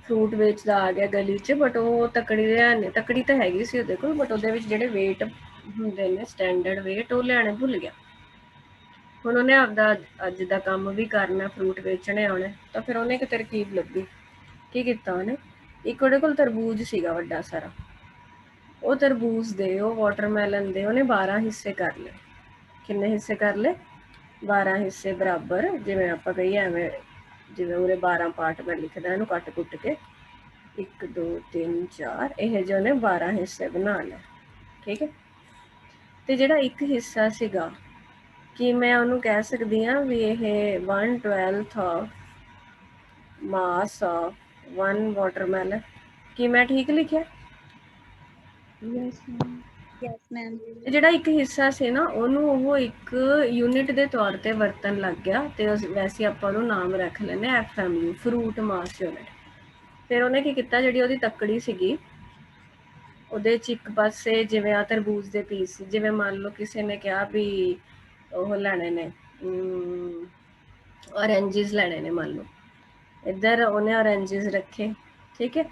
ਫਰੂਟ ਵੇਚਦਾ ਆ ਗਿਆ ਗਲੀ 'ਚ, ਬਟ ਉਹ ਤਕੜੀ ਲਿਆਣੇ, ਤਕੜੀ ਤਾਂ ਹੈਗੀ ਸੀ ਉਹਦੇ ਕੋਲ, ਬਟ ਉਹਦੇ ਵਿੱਚ ਜਿਹੜੇ ਵੇਟ ਹੁੰਦੇ ਨੇ ਸਟੈਂਡਰਡ ਵੇਟ, ਉਹ ਲਿਆਣੇ ਭੁੱਲ ਗਿਆ। ਹੁਣ ਉਹਨੇ ਆਪਦਾ ਅੱਜ ਦਾ ਕੰਮ ਵੀ ਕਰਨਾ, ਫਰੂਟ ਵੇਚਣੇ ਆਉਣੇ, ਤਾਂ ਫਿਰ ਉਹਨੇ ਇੱਕ ਤਰਕੀਬ ਲੱਭੀ। ਕੀ ਕੀਤਾ ਉਹਨੇ, ਇੱਕ ਉਹਦੇ ਕੋਲ ਤਰਬੂਜ ਸੀਗਾ ਵੱਡਾ ਸਾਰਾ, ਉਹ ਤਰਬੂਜ ਦੇ, ਉਹ ਵਾਟਰਮੈਲਨ ਦੇ ਉਹਨੇ 12 ਹਿੱਸੇ ਕਰ ਲਏ। ਕਿੰਨੇ ਹਿੱਸੇ ਕਰ ਲਏ? 12 ਹਿੱਸੇ ਬਰਾਬਰ। ਜਿਵੇਂ ਆਪਾਂ ਕਹੀਏ ਐਵੇਂ, ਜਿਵੇਂ ਉਹਦੇ 12 ਪਾਰਟ ਮੈਂ ਲਿਖਦਾ ਇਹਨੂੰ ਕੱਟ ਕੁੱਟ ਕੇ, 1 2 3 4, ਇਹ ਜਿਹੇ ਉਹਨੇ 12 ਹਿੱਸੇ ਬਣਾ ਲਏ, ਠੀਕ ਹੈ। ਤੇ ਜਿਹੜਾ ਇੱਕ ਹਿੱਸਾ ਸੀਗਾ, ਕਿ ਮੈਂ ਉਹਨੂੰ ਕਹਿ ਸਕਦੀ ਹਾਂ ਵੀ ਇਹ 1/12 ਆਫ ਮਾਸ ਆਫ 1 ਵਾਟਰਮੈਲਨ। ਕੀ ਮੈਂ ਠੀਕ ਲਿਖਿਆ? Yes ma'am. Yes ma'am. ਜਿਹੜਾ ਇੱਕ ਹਿੱਸਾ ਸੀ ਨਾ, ਉਹਨੂੰ ਉਹ ਇੱਕ ਯੂਨਿਟ ਦੇ ਤੌਰ ਤੇ ਵਰਤਣ ਲੱਗ ਗਿਆ, ਤੇ ਵੈਸੇ ਆਪਾਂ ਉਹਨੂੰ ਨਾਮ ਰੱਖ ਲੈਂਦੇ FMU, ਫਰੂਟ ਮਾਸ ਯੂਨਿਟ। ਫਿਰ ਉਹਨੇ ਕੀ ਕੀਤਾ, ਜਿਹੜੀ ਉਹਦੀ ਤੱਕੜੀ ਸੀਗੀ ਉਹਦੇ 'ਚ ਇੱਕ ਪਾਸੇ ਜਿਵੇਂ ਆ ਤਰਬੂਜ ਦੇ ਪੀਸ, ਜਿਵੇਂ ਮੰਨ ਲਓ ਕਿਸੇ ਨੇ ਕਿਹਾ ਵੀ ਉਹ ਲੈਣੇ ਨੇ ਔਰੇਂਜਿਸ ਲੈਣੇ ਨੇ, ਮੰਨ ਲਓ ਇੱਧਰ ਉਹਨੇ ਔਰੇਂਜਿਸ ਰੱਖੇ, ਠੀਕ ਹੈ,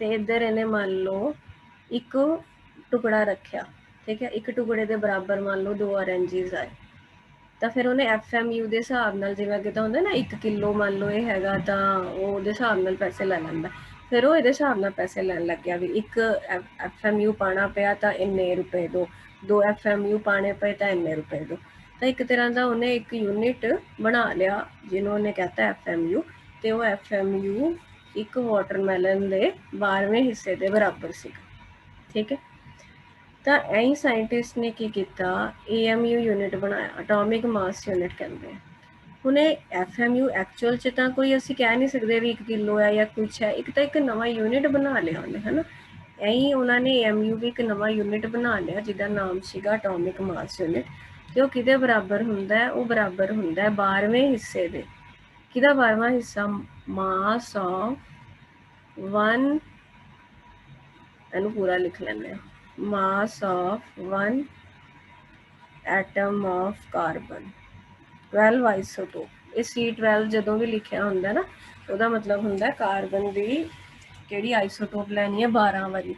ਤੇ ਇੱਧਰ ਇਹਨੇ ਮੰਨ ਲਓ ਇੱਕ ਟੁਕੜਾ ਰੱਖਿਆ, ਠੀਕ ਹੈ, ਇੱਕ ਟੁਕੜੇ ਦੇ ਬਰਾਬਰ ਮੰਨ ਲਓ 2 ਔਰੇਂਜਿਸ ਆਏ। ਤਾਂ ਫਿਰ ਉਹਨੇ FMU ਦੇ ਹਿਸਾਬ ਨਾਲ, ਜਿਵੇਂ ਅੱਗੇ ਤਾਂ ਹੁੰਦਾ ਨਾ 1 ਕਿਲੋ ਮੰਨ ਲਓ ਇਹ ਹੈਗਾ, ਤਾਂ ਉਹ ਉਹਦੇ ਹਿਸਾਬ ਨਾਲ ਪੈਸੇ ਲੈ ਲੈਂਦਾ। ਫਿਰ ਉਹ ਇਹਦੇ ਹਿਸਾਬ ਨਾਲ ਪੈਸੇ ਲੈਣ ਲੱਗਿਆ ਵੀ 1 FMU ਪਾਉਣਾ ਪਿਆ ਤਾਂ ਇੰਨੇ ਰੁਪਏ ਦਿਓ, 2 FMU ਪਾਉਣੇ ਪਏ ਤਾਂ ਇੰਨੇ ਰੁਪਏ ਦਿਓ। ਤਾਂ ਇੱਕ ਤਰ੍ਹਾਂ ਦਾ ਉਹਨੇ ਇੱਕ ਯੂਨਿਟ ਬਣਾ ਲਿਆ ਜਿਹਨੂੰ ਉਹਨੇ ਕਹਿਤਾ FMU, ਤੇ ਉਹ FMU ਇੱਕ ਵਾਟਰਮੈਲਨ ਦੇ 12ਵੇਂ ਹਿੱਸੇ ਦੇ ਬਰਾਬਰ ਸੀਗਾ, ਠੀਕ ਹੈ। ਤਾਂ ਐਂ ਸਾਇੰਟਿਸਟ ਨੇ ਕੀ ਕੀਤਾ, AMU ਯੂਨਿਟ ਬਣਾਇਆ, ਐਟੋਮਿਕ ਮਾਸ ਯੂਨਿਟ ਕਹਿੰਦੇ ਆ। ਹੁਣ ਇਹ FMU ਐਕਚੁਅਲ 'ਚ ਤਾਂ ਕੋਈ ਅਸੀਂ ਕਹਿ ਨਹੀਂ ਸਕਦੇ ਵੀ 1 ਕਿਲੋ ਹੈ ਜਾਂ ਕੁਛ ਹੈ, ਇੱਕ ਤਾਂ ਇੱਕ ਨਵਾਂ ਯੂਨਿਟ ਬਣਾ ਲਿਆ ਉਹਨੇ, ਹੈ ਨਾ। ਐਂ ਹੀ ਉਹਨਾਂ ਨੇ AMU ਵੀ ਇੱਕ ਨਵਾਂ ਯੂਨਿਟ ਬਣਾ ਲਿਆ ਜਿਹਦਾ ਨਾਮ ਸੀਗਾ ਐਟੋਮਿਕ ਮਾਸ ਯੂਨਿਟ। ਤੇ ਉਹ ਕਿਹਦੇ ਬਰਾਬਰ ਹੁੰਦਾ ਹੈ? ਉਹ ਬਰਾਬਰ ਹੁੰਦਾ ਹੈ 12ਵੇਂ ਹਿੱਸੇ ਦੇ। ਕਿਹਦਾ 12ਵਾਂ ਹਿੱਸਾ? ਮਾਸ ਆਫ 1, ਇਹਨੂੰ ਪੂਰਾ ਲਿਖ ਲੈਂਦੇ ਹਾਂ, mass of 1 atom of carbon, 12 isotope. ਇਹ C12 ਜਦੋਂ ਵੀ ਲਿਖਿਆ ਹੁੰਦਾ ਨਾ, ਉਹਦਾ ਮਤਲਬ ਹੁੰਦਾ ਕਾਰਬਨ ਦੀ ਕਿਹੜੀ ਆਈਸੋਟੋਪ ਲੈਣੀ ਹੈ? 12 ਵਾਲੀ,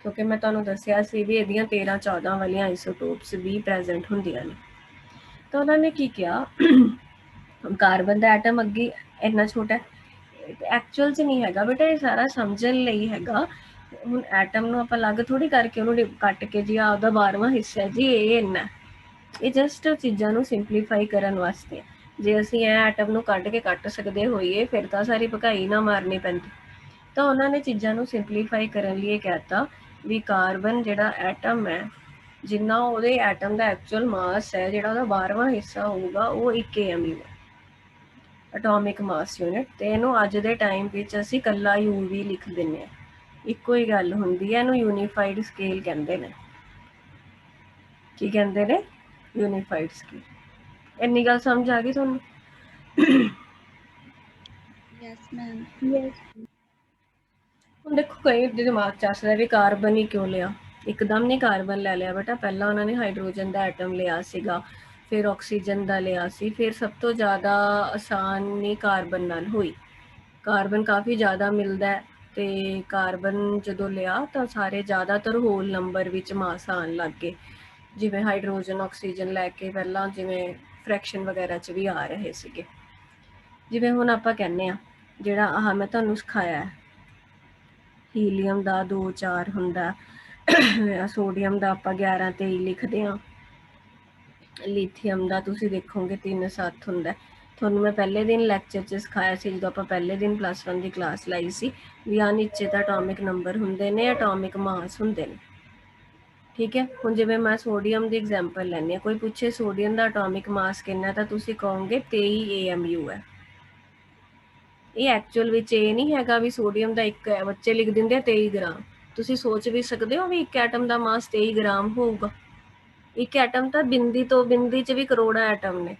ਕਿਉਂਕਿ ਮੈਂ ਤੁਹਾਨੂੰ ਦੱਸਿਆ ਸੀ ਵੀ ਇਹਦੀਆਂ 13 14 ਵਾਲੀਆਂ ਆਈਸੋਟੋਪਸ ਵੀ ਪ੍ਰੈਜ਼ੈਂਟ ਹੁੰਦੀਆਂ ਨੇ। ਤਾਂ ਉਹਨਾਂ ਨੇ ਕੀ ਕਿਹਾ, ਕਾਰਬਨ ਦਾ ਐਟਮ ਅੱਗੇ ਇੰਨਾ ਛੋਟਾ ਐਕਚੁਅਲ 'ਚ ਨਹੀਂ ਹੈਗਾ ਬੇਟਾ, ਇਹ ਸਾਰਾ ਸਮਝਣ ਲਈ ਹੈਗਾ। ਹੁਣ ਐਟਮ ਨੂੰ ਆਪਾਂ ਅਲੱਗ ਥੋੜੀ ਕਰਕੇ ਉਹਨੂੰ ਕੱਟ ਕੇ ਜੀ ਆਪਦਾ 12ਵਾਂ ਹਿੱਸਾ ਜੀ ਇਹ ਇੰਨਾ, ਇਹ ਜਸਟ ਚੀਜ਼ਾਂ ਨੂੰ ਸਿੰਪਲੀਫਾਈ ਕਰਨ ਵਾਸਤੇ। ਜੇ ਅਸੀਂ ਇਹ ਐਟਮ ਨੂੰ ਕੱਢ ਕੇ ਕੱਟ ਸਕਦੇ ਹੋਈਏ ਫਿਰ ਤਾਂ ਸਾਰੀ ਭਕਾਈ ਨਾ ਮਾਰਨੀ ਪੈਂਦੀ। ਤਾਂ ਉਹਨਾਂ ਨੇ ਚੀਜ਼ਾਂ ਨੂੰ ਸਿੰਪਲੀਫਾਈ ਕਰਨ ਲਈ ਇਹ ਕਹਿਤਾ ਵੀ ਕਾਰਬਨ ਜਿਹੜਾ ਐਟਮ ਹੈ, ਜਿੰਨਾ ਉਹਦੇ ਐਟਮ ਦਾ ਐਕਚੁਅਲ ਮਾਸ ਹੈ, ਜਿਹੜਾ ਉਹਦਾ 12ਵਾਂ ਹਿੱਸਾ ਹੋਊਗਾ ਉਹ 1 AMU ਹੈ, ਐਟੋਮਿਕ ਮਾਸ ਯੂਨਿਟ। ਤੇ ਇਹਨੂੰ ਅੱਜ ਦੇ ਟਾਈਮ ਵਿੱਚ ਅਸੀਂ ਕੱਲਾ UV ਲਿਖ ਦਿੰਦੇ ਹਾਂ, ਇੱਕੋ ਹੀ ਗੱਲ ਹੁੰਦੀ ਹੈ। ਇਹਨੂੰ ਯੂਨੀਫਾਈਡ ਸਕੇਲ ਕਹਿੰਦੇ ਨੇ। ਕੀ ਕਹਿੰਦੇ ਨੇ? Unified scale. ਇੰਨੀ ਗੱਲ ਸਮਝ ਆ ਗਈ ਤੁਹਾਨੂੰ? Yes ma'am. ਯੈਸ। ਹੁਣ ਦੇਖੋ ਕਈ ਦੇ ਦਿਮਾਗ 'ਚ ਆਸਦਾ ਵੀ ਕਾਰਬਨ ਹੀ ਕਿਉਂ ਲਿਆ, ਇੱਕਦਮ ਨਹੀਂ ਕਾਰਬਨ ਲੈ ਲਿਆ ਬੇਟਾ। ਪਹਿਲਾਂ ਉਹਨਾਂ ਨੇ ਹਾਈਡਰੋਜਨ ਦਾ ਐਟਮ ਲਿਆ ਸੀਗਾ, ਫਿਰ ਆਕਸੀਜਨ ਦਾ ਲਿਆ ਸੀ, ਫਿਰ ਸਭ ਤੋਂ ਜ਼ਿਆਦਾ ਆਸਾਨੀ ਕਾਰਬਨ ਨਾਲ ਹੋਈ। ਕਾਰਬਨ ਕਾਫੀ ਜ਼ਿਆਦਾ ਮਿਲਦਾ ਹੈ, ਤੇ ਕਾਰਬਨ ਜਦੋਂ ਲਿਆ ਤਾਂ ਸਾਰੇ ਜ਼ਿਆਦਾਤਰ ਹੋਲ ਨੰਬਰ ਵਿੱਚ ਮਾਸ ਆਉਣ ਲੱਗ ਗਏ। ਜਿਵੇਂ ਹਾਈਡਰੋਜਨ ਆਕਸੀਜਨ ਲੈ ਕੇ ਪਹਿਲਾਂ ਜਿਵੇਂ ਫ੍ਰੈਕਸ਼ਨ ਵਗੈਰਾ 'ਚ ਵੀ ਆ ਰਹੇ ਸੀਗੇ। ਜਿਵੇਂ ਹੁਣ ਆਪਾਂ ਕਹਿੰਦੇ ਹਾਂ ਜਿਹੜਾ ਆਹ ਮੈਂ ਤੁਹਾਨੂੰ ਸਿਖਾਇਆ ਹੈ, ਹੀਲੀਅਮ ਦਾ 2 4 ਹੁੰਦਾ, ਸੋਡੀਅਮ ਦਾ ਆਪਾਂ 11 23 ਲਿਖਦੇ ਹਾਂ, ਲਿਥੀਅਮ ਦਾ ਤੁਸੀਂ ਦੇਖੋਗੇ 3 7 ਹੁੰਦਾ। ਤੁਹਾਨੂੰ ਮੈਂ ਪਹਿਲੇ ਦਿਨ ਲੈਕਚਰ 'ਚ ਸਿਖਾਇਆ ਸੀ, ਜਦੋਂ ਆਪਾਂ ਪਹਿਲੇ ਦਿਨ +1 ਦੀ ਕਲਾਸ ਲਾਈ ਸੀ, ਵੀ ਆਹ ਨੀਚੇ ਤਾਂ ਐਟੋਮਿਕ ਨੰਬਰ ਹੁੰਦੇ ਨੇ, ਐਟੋਮਿਕ ਮਾਸ ਹੁੰਦੇ ਨੇ, ਠੀਕ ਹੈ। ਹੁਣ ਜਿਵੇਂ ਮੈਂ ਸੋਡੀਅਮ ਦੀ ਐਗਜ਼ਾਮਪਲ ਲੈਂਦੀ ਹਾਂ, ਕੋਈ ਪੁੱਛੇ ਸੋਡੀਅਮ ਦਾ ਐਟੋਮਿਕ ਮਾਸ ਕਿੰਨਾ, ਤਾਂ ਤੁਸੀਂ ਕਹੋਗੇ 23 AMU ਹੈ। ਇਹ ਐਕਚੁਅਲ ਵਿੱਚ ਇਹ ਨਹੀਂ ਹੈਗਾ ਵੀ ਸੋਡੀਅਮ ਦਾ ਇੱਕ ਬੱਚੇ ਲਿਖ ਦਿੰਦੇ ਆ 23 ਗ੍ਰਾਮ। ਤੁਸੀਂ ਸੋਚ ਵੀ ਸਕਦੇ ਹੋ ਵੀ ਇੱਕ ਐਟਮ ਦਾ ਮਾਸ 23 ਗ੍ਰਾਮ ਹੋਊਗਾ? ਇੱਕ ਐਟਮ ਤਾਂ ਬਿੰਦੀ ਤੋਂ ਬਿੰਦੀ 'ਚ ਵੀ ਕਰੋੜਾਂ ਐਟਮ ਨੇ,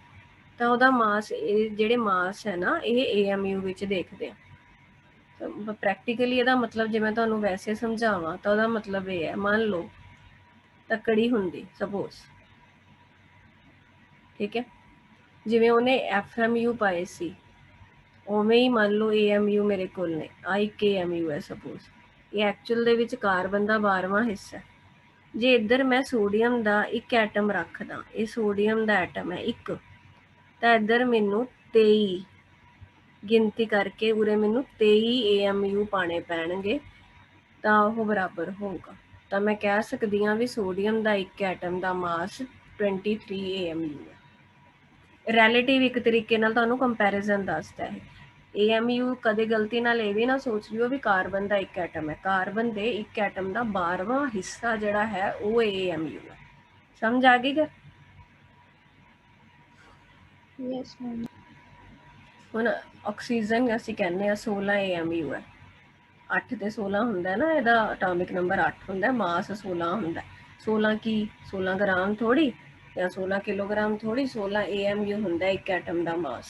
ਤਾਂ ਉਹਦਾ ਮਾਸ, ਇਹ ਜਿਹੜੇ ਮਾਸ ਹੈ ਨਾ, ਇਹ AMU ਵਿੱਚ ਦੇਖਦੇ ਆ। ਪ੍ਰੈਕਟੀਕਲੀ ਇਹਦਾ ਮਤਲਬ ਜੇ ਮੈਂ ਤੁਹਾਨੂੰ ਵੈਸੇ ਸਮਝਾਵਾਂ ਤਾਂ ਉਹਦਾ ਮਤਲਬ ਇਹ ਹੈ, ਮੰਨ ਲਓ ਤੱਕੜੀ ਹੁੰਦੀ ਸਪੋਜ਼, ਠੀਕ ਹੈ, ਜਿਵੇਂ ਉਹਨੇ FMU ਪਾਏ ਸੀ, ਉਵੇਂ ਹੀ ਮੰਨ ਲਓ AMU ਮੇਰੇ ਕੋਲ ਨੇ, ਆ ਇੱਕ AMU ਹੈ ਸਪੋਜ਼, ਇਹ ਐਕਚੁਅਲ ਦੇ ਵਿੱਚ ਕਾਰਬਨ ਦਾ 12ਵਾਂ ਹਿੱਸਾ। ਜੇ ਇੱਧਰ ਮੈਂ ਸੋਡੀਅਮ ਦਾ ਇੱਕ ਐਟਮ ਰੱਖਦਾ, ਇਹ ਸੋਡੀਅਮ ਦਾ ਐਟਮ ਹੈ ਇੱਕ, ਤਾਂ ਇੱਧਰ ਮੈਨੂੰ 23 ਗਿਣਤੀ ਕਰਕੇ ਉਰੇ ਮੈਨੂੰ 23 AMU ਪਾਣੇ ਪੈਣਗੇ, ਤਾਂ ਉਹ ਬਰਾਬਰ ਹੋਊਗਾ। ਤਾਂ ਮੈਂ ਕਹਿ ਸਕਦੀ ਹਾਂ ਵੀ ਸੋਡੀਅਮ ਦਾ ਇੱਕ ਐਟਮ ਦਾ ਮਾਸ 23 AMU ਹੈ। ਰਿਲੇਟਿਵ ਇੱਕ ਤਰੀਕੇ ਨਾਲ ਤੁਹਾਨੂੰ ਕੰਪੈਰੀਜ਼ਨ ਦੱਸਦਾ ਹੈ। AMU ਕਦੇ ਗਲਤੀ ਨਾਲ ਇਹ ਵੀ ਨਾ ਸੋਚ ਲਿਓ ਵੀ ਕਾਰਬਨ ਦਾ ਇੱਕ ਐਟਮ ਹੈ, ਕਾਰਬਨ ਦੇ ਇੱਕ ਐਟਮ ਦਾ 12ਵਾਂ ਹਿੱਸਾ ਜਿਹੜਾ ਹੈ ਉਹ AMU ਹੈ। ਸਮਝ ਆ ਗਈ? Yes ma'am. ਹੁਣ ਆਕਸੀਜਨ ਅਸੀਂ ਕਹਿੰਦੇ ਆ 16 AMU ਹੈ, 8 ਤੇ 16 ਹੁੰਦਾ ਨਾ, ਇਹਦਾ ਅਟੋਮਿਕ ਨੰਬਰ 8 ਹੁੰਦਾ, ਮਾਸ 16 ਹੁੰਦਾ। 16 ਕੀ 16 ਗ੍ਰਾਮ ਥੋੜੀ ਜਾਂ 16 ਕਿਲੋਗ੍ਰਾਮ ਥੋੜੀ, 16 AMU ਹੁੰਦਾ ਇੱਕ ਐਟਮ ਦਾ ਮਾਸ।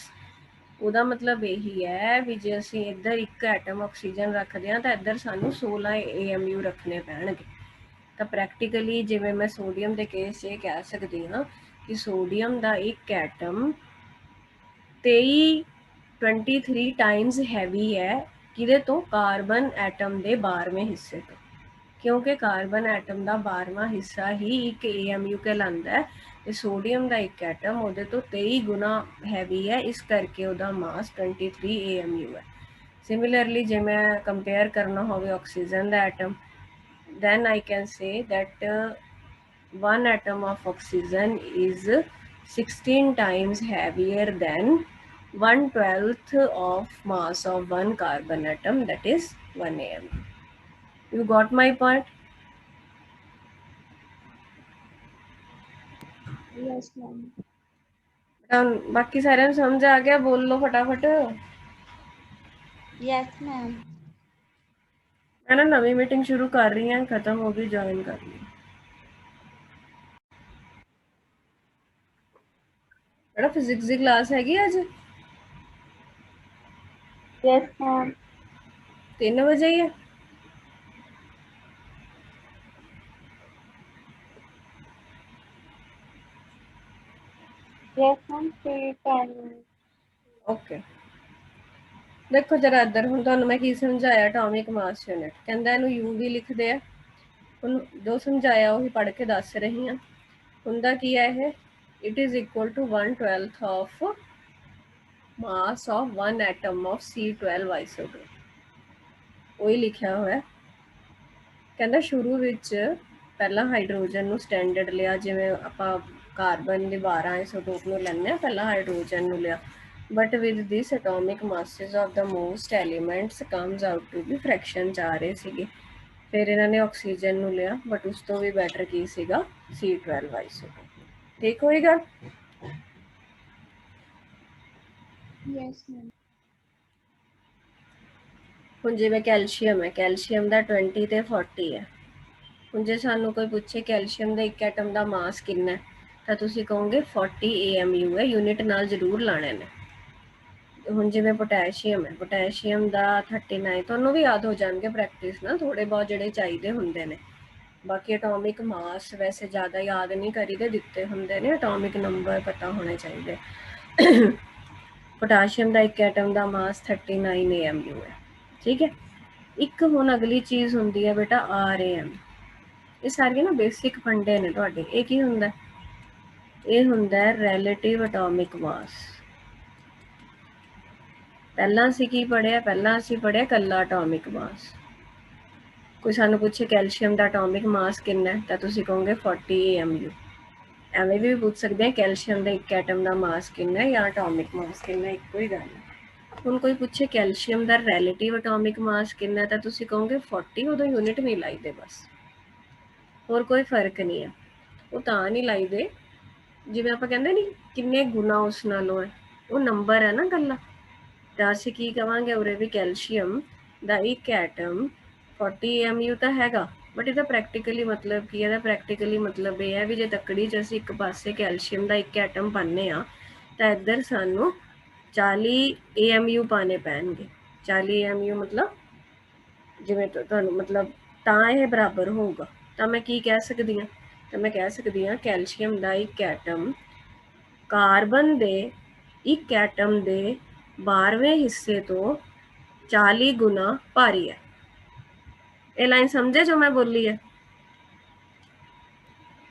ਉਹਦਾ ਮਤਲਬ ਇਹੀ ਹੈ ਵੀ ਜੇ ਅਸੀਂ ਇੱਧਰ ਇੱਕ ਐਟਮ ਆਕਸੀਜਨ ਰੱਖਦੇ ਹਾਂ ਤਾਂ ਇੱਧਰ ਸਾਨੂੰ 16 AMU ਰੱਖਣੇ ਪੈਣਗੇ। ਤਾਂ ਪ੍ਰੈਕਟੀਕਲੀ ਜਿਵੇਂ ਮੈਂ ਸੋਡੀਅਮ ਦੇ ਕੇਸ 'ਚ ਇਹ ਕਹਿ ਸਕਦੀ ਹਾਂ ਕਿ ਸੋਡੀਅਮ ਦਾ ਇੱਕ ਐਟਮ 23 ਟਾਈਮਸ ਹੈਵੀ ਹੈ ਕਿਹਦੇ ਤੋਂ? ਕਾਰਬਨ ਐਟਮ ਦੇ 12ਵੇਂ ਹਿੱਸੇ ਤੋਂ, ਕਿਉਂਕਿ ਕਾਰਬਨ ਐਟਮ ਦਾ 12ਵਾਂ ਹਿੱਸਾ ਹੀ ਇੱਕ AMU ਕਹਿਲਾਂਦਾ ਹੈ, ਤੇ ਸੋਡੀਅਮ ਦਾ ਇੱਕ ਐਟਮ ਉਹਦੇ ਤੋਂ 23 ਗੁਣਾ ਹੈਵੀ ਹੈ, ਇਸ ਕਰਕੇ ਉਹਦਾ ਮਾਸ 23 AMU ਹੈ। ਸਿਮਿਲਰਲੀ ਜੇ ਮੈਂ ਕੰਪੇਅਰ ਕਰਨਾ ਹੋਵੇ ਆਕਸੀਜਨ ਦਾ atom, then I can say that one atom of oxygen is 16 times heavier than 1/12 of mass of one carbon atom, that is 1 AMU. You got my point? Yes ma'am. ਬਾਕੀ ਸਾਰਿਆਂ ਨੂੰ ਸਮਝ ਆ ਗਿਆ? ਬੋਲੋ ਫਟਾਫਟ। Yes ma'am. ਮੈਂ ਨਾ ਨਵੀਂ ਮੀਟਿੰਗ ਸ਼ੁਰੂ ਕਰ ਰਹੀ ਹਾਂ, ਖਤਮ ਹੋ ਗਈ, ਜੁਆਇਨ ਕਰ ਲਈ। ਬੜਾ ਫਿਜ਼ਿਕਸ ਦੀ ਕਲਾਸ ਹੈਗੀ ਅੱਜ? Yes ma'am. 3 ਵਜੇ ਹੀ ਹੈ? Yes ma'am, 10 okay. ਦੇਖੋ ਜਰਾ ਇੱਧਰ, ਹੁਣ ਤੁਹਾਨੂੰ ਮੈਂ ਕੀ ਸਮਝਾਇਆ ਐਟੋਮਿਕ ਮਾਸ ਯੂਨਿਟ। ਕਹਿੰਦਾ ਇਹਨੂੰ U ਵੀ ਲਿਖਦੇ ਆ, ਹੁਣ ਜੋ ਸਮਝਾਇਆ ਉਹੀ ਪੜ੍ਹ ਕੇ ਦੱਸ ਰਹੀ ਹਾਂ। ਹੁੰਦਾ ਕੀ ਹੈ ਇਹ? It is equal to 1/12 of mass of 1 atom of C12 isotope. ਉਹੀ ਲਿਖਿਆ ਹੋਇਆ। ਕਹਿੰਦਾ ਸ਼ੁਰੂ ਵਿੱਚ ਪਹਿਲਾਂ ਹਾਈਡਰੋਜਨ ਨੂੰ ਸਟੈਂਡਰਡ ਲਿਆ, ਜਿਵੇਂ ਆਪਾਂ ਕਾਰਬਨ ਦੇ 12 ਆਈਸੋਟੋਪ ਨੂੰ ਲੈਂਦੇ ਹਾਂ, ਪਹਿਲਾਂ ਹਾਈਡਰੋਜਨ ਨੂੰ ਲਿਆ, but with this atomic masses of the most elements comes out to be fraction 'ਚ ਆ ਰਹੇ ਸੀਗੇ। ਫਿਰ ਇਹਨਾਂ ਨੇ ਆਕਸੀਜਨ ਨੂੰ ਲਿਆ, ਬਟ ਉਸ ਤੋਂ ਵੀ ਬੈਟਰ ਕੀ ਸੀਗਾ? C12 isotope. ਠੀਕ ਹੋਏਗਾ? Yes ma'am. ਹੁਣ ਜਿਵੇਂ ਕੈਲਸ਼ੀਅਮ ਹੈ, ਕੈਲਸ਼ੀਅਮ ਦਾ 20 ਤੇ 40 ਹੈ। ਹੁਣ ਜੇ ਸਾਨੂੰ ਕੋਈ ਪੁੱਛੇ ਕੈਲਸ਼ੀਅਮ ਦੇ ਇੱਕ ਐਟਮ ਦਾ ਮਾਸ ਕਿੰਨਾ ਹੈ, ਤਾਂ ਤੁਸੀਂ ਕਹੋਗੇ 40 AMU ਹੈ, ਯੂਨਿਟ ਨਾਲ ਜ਼ਰੂਰ ਲਾਣੇ ਨੇ। ਹੁਣ ਜਿਵੇਂ ਪੋਟੈਸ਼ੀਅਮ ਹੈ, ਪੋਟੈਸ਼ੀਅਮ ਦਾ 39, ਤੁਹਾਨੂੰ ਵੀ ਯਾਦ ਹੋ ਜਾਣਗੇ ਪ੍ਰੈਕਟਿਸ ਨਾਲ, ਥੋੜੇ ਬਹੁਤ ਜਿਹੜੇ ਚਾਹੀਦੇ ਹੁੰਦੇ ਨੇ। ਬਾਕੀ ਅਟੋਮਿਕ ਮਾਸ ਵੈਸੇ ਜ਼ਿਆਦਾ ਯਾਦ ਨਹੀਂ ਕਰੀਦੇ, ਦਿੱਤੇ ਹੁੰਦੇ ਨੇ, ਅਟੋਮਿਕ ਨੰਬਰ ਪਤਾ ਹੋਣੇ ਚਾਹੀਦੇ। ਪੋਟਾਸ਼ੀਅਮ ਦਾ ਇੱਕ ਐਟਮ ਦਾ ਮਾਸ 39 AMU ਹੈ, ਠੀਕ ਹੈ। ਇੱਕ ਹੁਣ ਅਗਲੀ ਚੀਜ਼ ਹੁੰਦੀ ਹੈ ਬੇਟਾ RAM। ਇਹ ਸਾਰੀਆਂ ਨਾ ਬੇਸਿਕ ਫੰਡੇ ਨੇ ਤੁਹਾਡੇ। ਇਹ ਕੀ ਹੁੰਦਾ? ਇਹ ਹੁੰਦਾ ਰਿਲੇਟਿਵ ਅਟੋਮਿਕ ਮਾਸ। ਪਹਿਲਾਂ ਅਸੀਂ ਕੀ ਪੜ੍ਹਿਆ? ਪਹਿਲਾਂ ਅਸੀਂ ਪੜ੍ਹਿਆ ਇਕੱਲਾ ਅਟੋਮਿਕ ਮਾਸ। ਕੋਈ ਸਾਨੂੰ ਪੁੱਛੇ ਕੈਲਸ਼ੀਅਮ ਦਾ ਅਟੋਮਿਕ ਮਾਸ ਕਿੰਨਾ ਹੈ, ਤਾਂ ਤੁਸੀਂ ਕਹੋਗੇ 40 AMU। ਐਵੇਂ ਵੀ ਪੁੱਛ ਸਕਦੇ ਹਾਂ ਕੈਲਸ਼ੀਅਮ ਦੇ ਇੱਕ ਐਟਮ ਦਾ ਮਾਸ ਕਿੰਨਾ ਹੈ ਜਾਂ ਅਟੋਮਿਕ ਮਾਸ ਕਿੰਨਾ, ਇੱਕੋ ਹੀ ਗੱਲ ਹੈ। ਹੁਣ ਕੋਈ ਪੁੱਛੇ ਕੈਲਸ਼ੀਅਮ ਦਾ ਰਿਲੇਟਿਵ ਅਟੋਮਿਕ ਮਾਸ ਕਿੰਨਾ, ਤਾਂ ਤੁਸੀਂ ਕਹੋਗੇ 40, ਉਦੋਂ ਯੂਨਿਟ ਨਹੀਂ ਲਾਈਦੇ ਬਸ, ਹੋਰ ਕੋਈ ਫਰਕ ਨਹੀਂ ਹੈ। ਉਹ ਤਾਂ ਨਹੀਂ ਲਾਈਦੇ, ਜਿਵੇਂ ਆਪਾਂ ਕਹਿੰਦੇ ਨਹੀਂ ਕਿੰਨੇ ਗੁਣਾ ਉਸ ਨਾਲੋਂ ਹੈ, ਉਹ ਨੰਬਰ ਹੈ ਨਾ ਇਕੱਲਾ। ਤਾਂ ਅਸੀਂ ਕੀ ਕਵਾਂਗੇ ਉਰੇ ਵੀ ਕੈਲਸ਼ੀਅਮ ਦਾ ਇੱਕ ਐਟਮ 40 AMU ਤਾਂ ਹੈਗਾ, बट ਇਹਦਾ ਪ੍ਰੈਕਟੀਕਲੀ ਮਤਲਬ ਕੀ ਹੈ? ਇਹਦਾ ਪ੍ਰੈਕਟੀਕਲੀ ਮਤਲਬ ਇਹ ਹੈ ਵੀ ਜੇ ਤੱਕੜੀ 'ਚ ਅਸੀਂ ਇੱਕ ਪਾਸੇ ਕੈਲਸ਼ੀਅਮ ਦਾ ਇੱਕ ਐਟਮ ਪਾਉਂਦੇ ਹਾਂ ਤਾਂ ਇੱਧਰ ਸਾਨੂੰ 40 AMU ਪਾਣੇ ਪੈਣਗੇ। 40 AMU ਮਤਲਬ ਜਿਵੇਂ ਤੁਹਾਨੂੰ ਮਤਲਬ ਤਾਂ ਇਹ ਬਰਾਬਰ ਹੋਊਗਾ। ਤਾਂ ਮੈਂ ਕੀ ਕਹਿ ਸਕਦੀ ਹਾਂ? ਤਾਂ ਮੈਂ ਕਹਿ ਸਕਦੀ ਹਾਂ ਕੈਲਸ਼ੀਅਮ ਦਾ ਇੱਕ ਐਟਮ ਕਾਰਬਨ ਦੇ ਇੱਕ ਐਟਮ ਦੇ 12ਵੇਂ ਹਿੱਸੇ ਤੋਂ 40 ਗੁਣਾ ਭਾਰੀ ਹੈ। ਇਹ ਲਾਈਨ ਸਮਝੇ ਜੋ ਮੈਂ ਬੋਲੀ ਹੈ?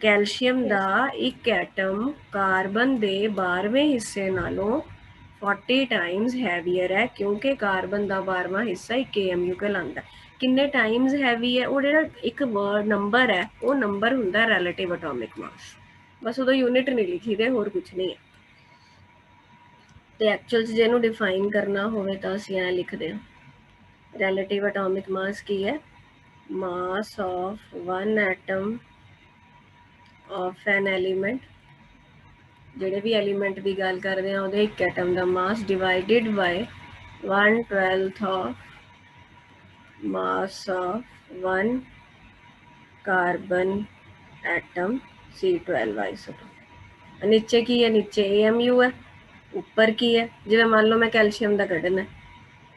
ਕੈਲਸ਼ੀਅਮ ਦਾ ਇੱਕ ਐਟਮ ਕਾਰਬਨ ਦੇ 12ਵੇਂ ਹਿੱਸੇ ਨਾਲੋਂ 40 ਟਾਈਮਸ ਹੈਵੀਅਰ ਹੈ ਕਿਉਂਕਿ ਕਾਰਬਨ ਦਾ 12ਵਾਂ ਹਿੱਸਾ ਇੱਕ AMU ਕਹਿਲਾਉਂਦਾ। ਕਿੰਨੇ ਟਾਈਮਸ ਹੈਵੀ ਹੈ? ਉਹ ਜਿਹੜਾ ਇੱਕ ਨੰਬਰ ਹੈ ਉਹ ਨੰਬਰ ਹੁੰਦਾ ਰਿਲੇਟਿਵ ਐਟੋਮਿਕ ਮਾਸ। ਬਸ ਉਦੋਂ ਯੂਨਿਟ ਨਹੀਂ ਲਿਖੀ ਦੇ, ਹੋਰ ਕੁਝ ਨਹੀਂ ਹੈ। ਤੇ ਐਕਚੁਅਲ 'ਚ ਜੇ ਇਹਨੂੰ ਡਿਫਾਈਨ ਕਰਨਾ ਹੋਵੇ ਤਾਂ ਅਸੀਂ ਐਂ ਲਿਖਦੇ ਹਾਂ, ਰਿਲੇਟਿਵ ਐਟੋਮਿਕ ਮਾਸ ਕੀ ਹੈ? Mass of one atom of an element, ਜਿਹੜੇ ਵੀ ਐਲੀਮੈਂਟ ਦੀ ਗੱਲ ਕਰਦੇ ਹਾਂ ਉਹਦੇ ਇੱਕ ਐਟਮ ਦਾ mass divided by 1/12 of mass of one carbon atom C12 isotope. ਨੀਚੇ ਕੀ ਹੈ? ਨੀਚੇ AMU ਹੈ। ਉੱਪਰ ਕੀ ਹੈ? ਜਿਵੇਂ ਮੰਨ ਲਓ ਮੈਂ ਕੈਲਸ਼ੀਅਮ ਦਾ ਕੱਢਣਾ,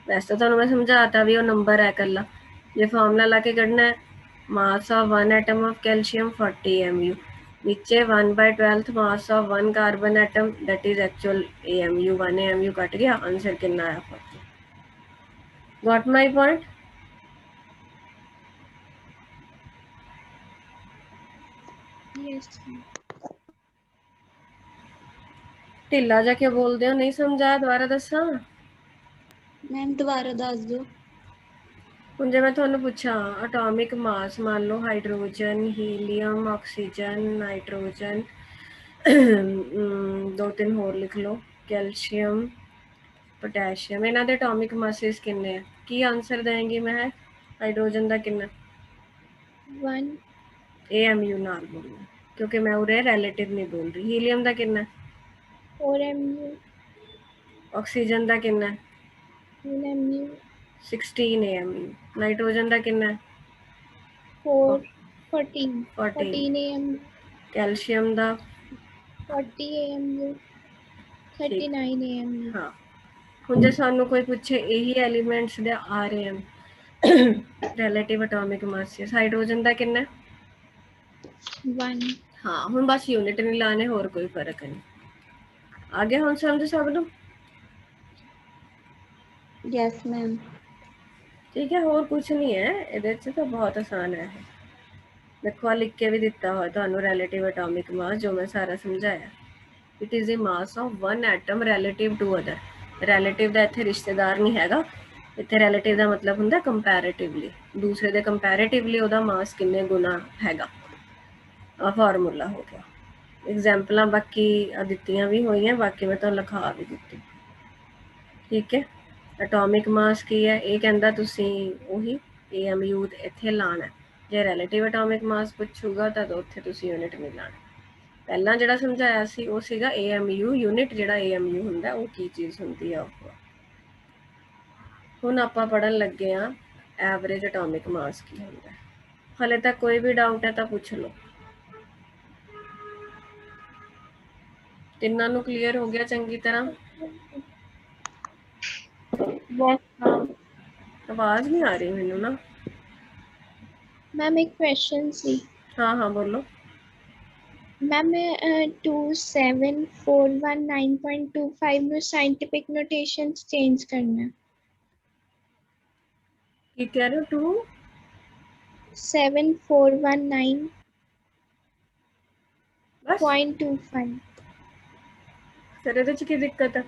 ਵੈਸੇ ਤਾਂ ਤੁਹਾਨੂੰ ਮੈਂ ਸਮਝਾਤਾ ਵੀ ਉਹ ਨੰਬਰ ਹੈ ਇਕੱਲਾ। ਜੇ ਫਾਰਮੂਲਾ ਲਾ ਕੇ ਕੱਢਣਾ ਹੈ mass of one atom of calcium 40 AMU, नीचे 1/12 mass of one carbon atom that is actual AMU, 1 AMU cut गया, आंसर कितना आया 40। Got my point? यस ढिला जा के बोलते हो, नहीं समझाया? दोबारा दसा मैम दोबारा दस दो। ਹੁਣ ਜੇ ਮੈਂ ਤੁਹਾਨੂੰ ਪੁੱਛਾਂ ਐਟੋਮਿਕ ਮਾਸ, ਮੰਨ ਲਓ ਹਾਈਡਰੋਜਨ, ਹੀਲੀਅਮ, ਆਕਸੀਜਨ, ਨਾਈਟ੍ਰੋਜਨ, 2-3 ਹੋਰ ਲਿਖ ਲਓ, ਕੈਲਸ਼ੀਅਮ, पोटैशियम, इन्हों के एटॉमिक मासिस किन्ने हैं? की आंसर देंगी मैं? हाइड्रोजन का किन्ना? 1 AMU नाल बोलना क्योंकि मैं उरे रिलेटिव नहीं बोल रही। हीलियम का किन्ना? 4 MU। ऑक्सीजन का किन्ना? 3 MU। 16 AMU। नाइट्रोजन का किन्ना? 14 AMU। कैल्शियम का 40 AMU। 39 AMU। हाँ, ਹੁਣ ਜੇ ਸਾਨੂੰ ਕੋਈ ਪੁੱਛੇ ਇਹੀ ਐਲੀਮੈਂਟਸ ਦੇ RM ਰਿਲੇਟਿਵ ਐਟੋਮਿਕ ਮਾਸਿਸ, ਹਾਈਡਰੋਜਨ ਦਾ ਕਿੰਨਾ? 1। हाँ, ਹੁਣ बस यूनिट नहीं लाने, होर कोई फर्क नहीं। आ गया ਹੁਣ समझ सब ਨੂੰ? Yes ma'am. ठीक है, होर कुछ नहीं है ਇਹਦੇ 'ਚ ਤਾਂ बहुत आसान है। देखो आ लिख के भी दिता हुआ ਤੁਹਾਨੂੰ रिलेटिव एटॉमिक मास जो मैं सारा समझाया। It is the mass of one atom relative to other. Relative ਦਾ ਇੱਥੇ ਰਿਸ਼ਤੇਦਾਰ ਨਹੀਂ ਹੈਗਾ, ਇੱਥੇ ਰਿਲੇਟਿਵ ਦਾ ਮਤਲਬ ਹੁੰਦਾ ਕੰਪੈरेटिवली, ਦੂਸਰੇ ਦੇ ਕੰਪੈरेटिवली ਉਹਦਾ ਮਾਸ ਕਿੰਨੇ ਗੁਣਾ ਹੈਗਾ। ਆ ਫਾਰਮੂਲਾ ਹੋ ਗਿਆ। एग्जाम्पल बाकी दित्तियां भी हुई हैं, बाकी मैं तो लिखा भी दी। ठीक है, एटॉमिक मास की है ये कहता तुसी उही AMU इत्थे लाना। जे रिलेटिव एटॉमिक मास पूछूगा तो उत्थे तुसी यूनिट नहीं लाना। पहला जिहड़ा समझाया सी वो सीगा AMU यूनिट, जिहड़ा AMU हुंदा वो की चीज़ हुंदी है। हुण आपां पढ़न लगे हाँ एवरेज एटॉमिक मास की हुंदा। हाले तक कोई भी डाउट है तो पूछ लो। तिन्नां नूं क्लीयर हो गया चंगी तरह? आवाज नहीं आ रही मैनू ना। मैम एक क्वेश्चन सी। हाँ हाँ बोलो। मैम 27419.25 में साइंटिफिक नोटेशंस चेंज करना है। की कह रहे हो? 27419.25 फिर ਇਹਦੇ ਚ ਕੀ ਦਿੱਕਤ ਹੈ?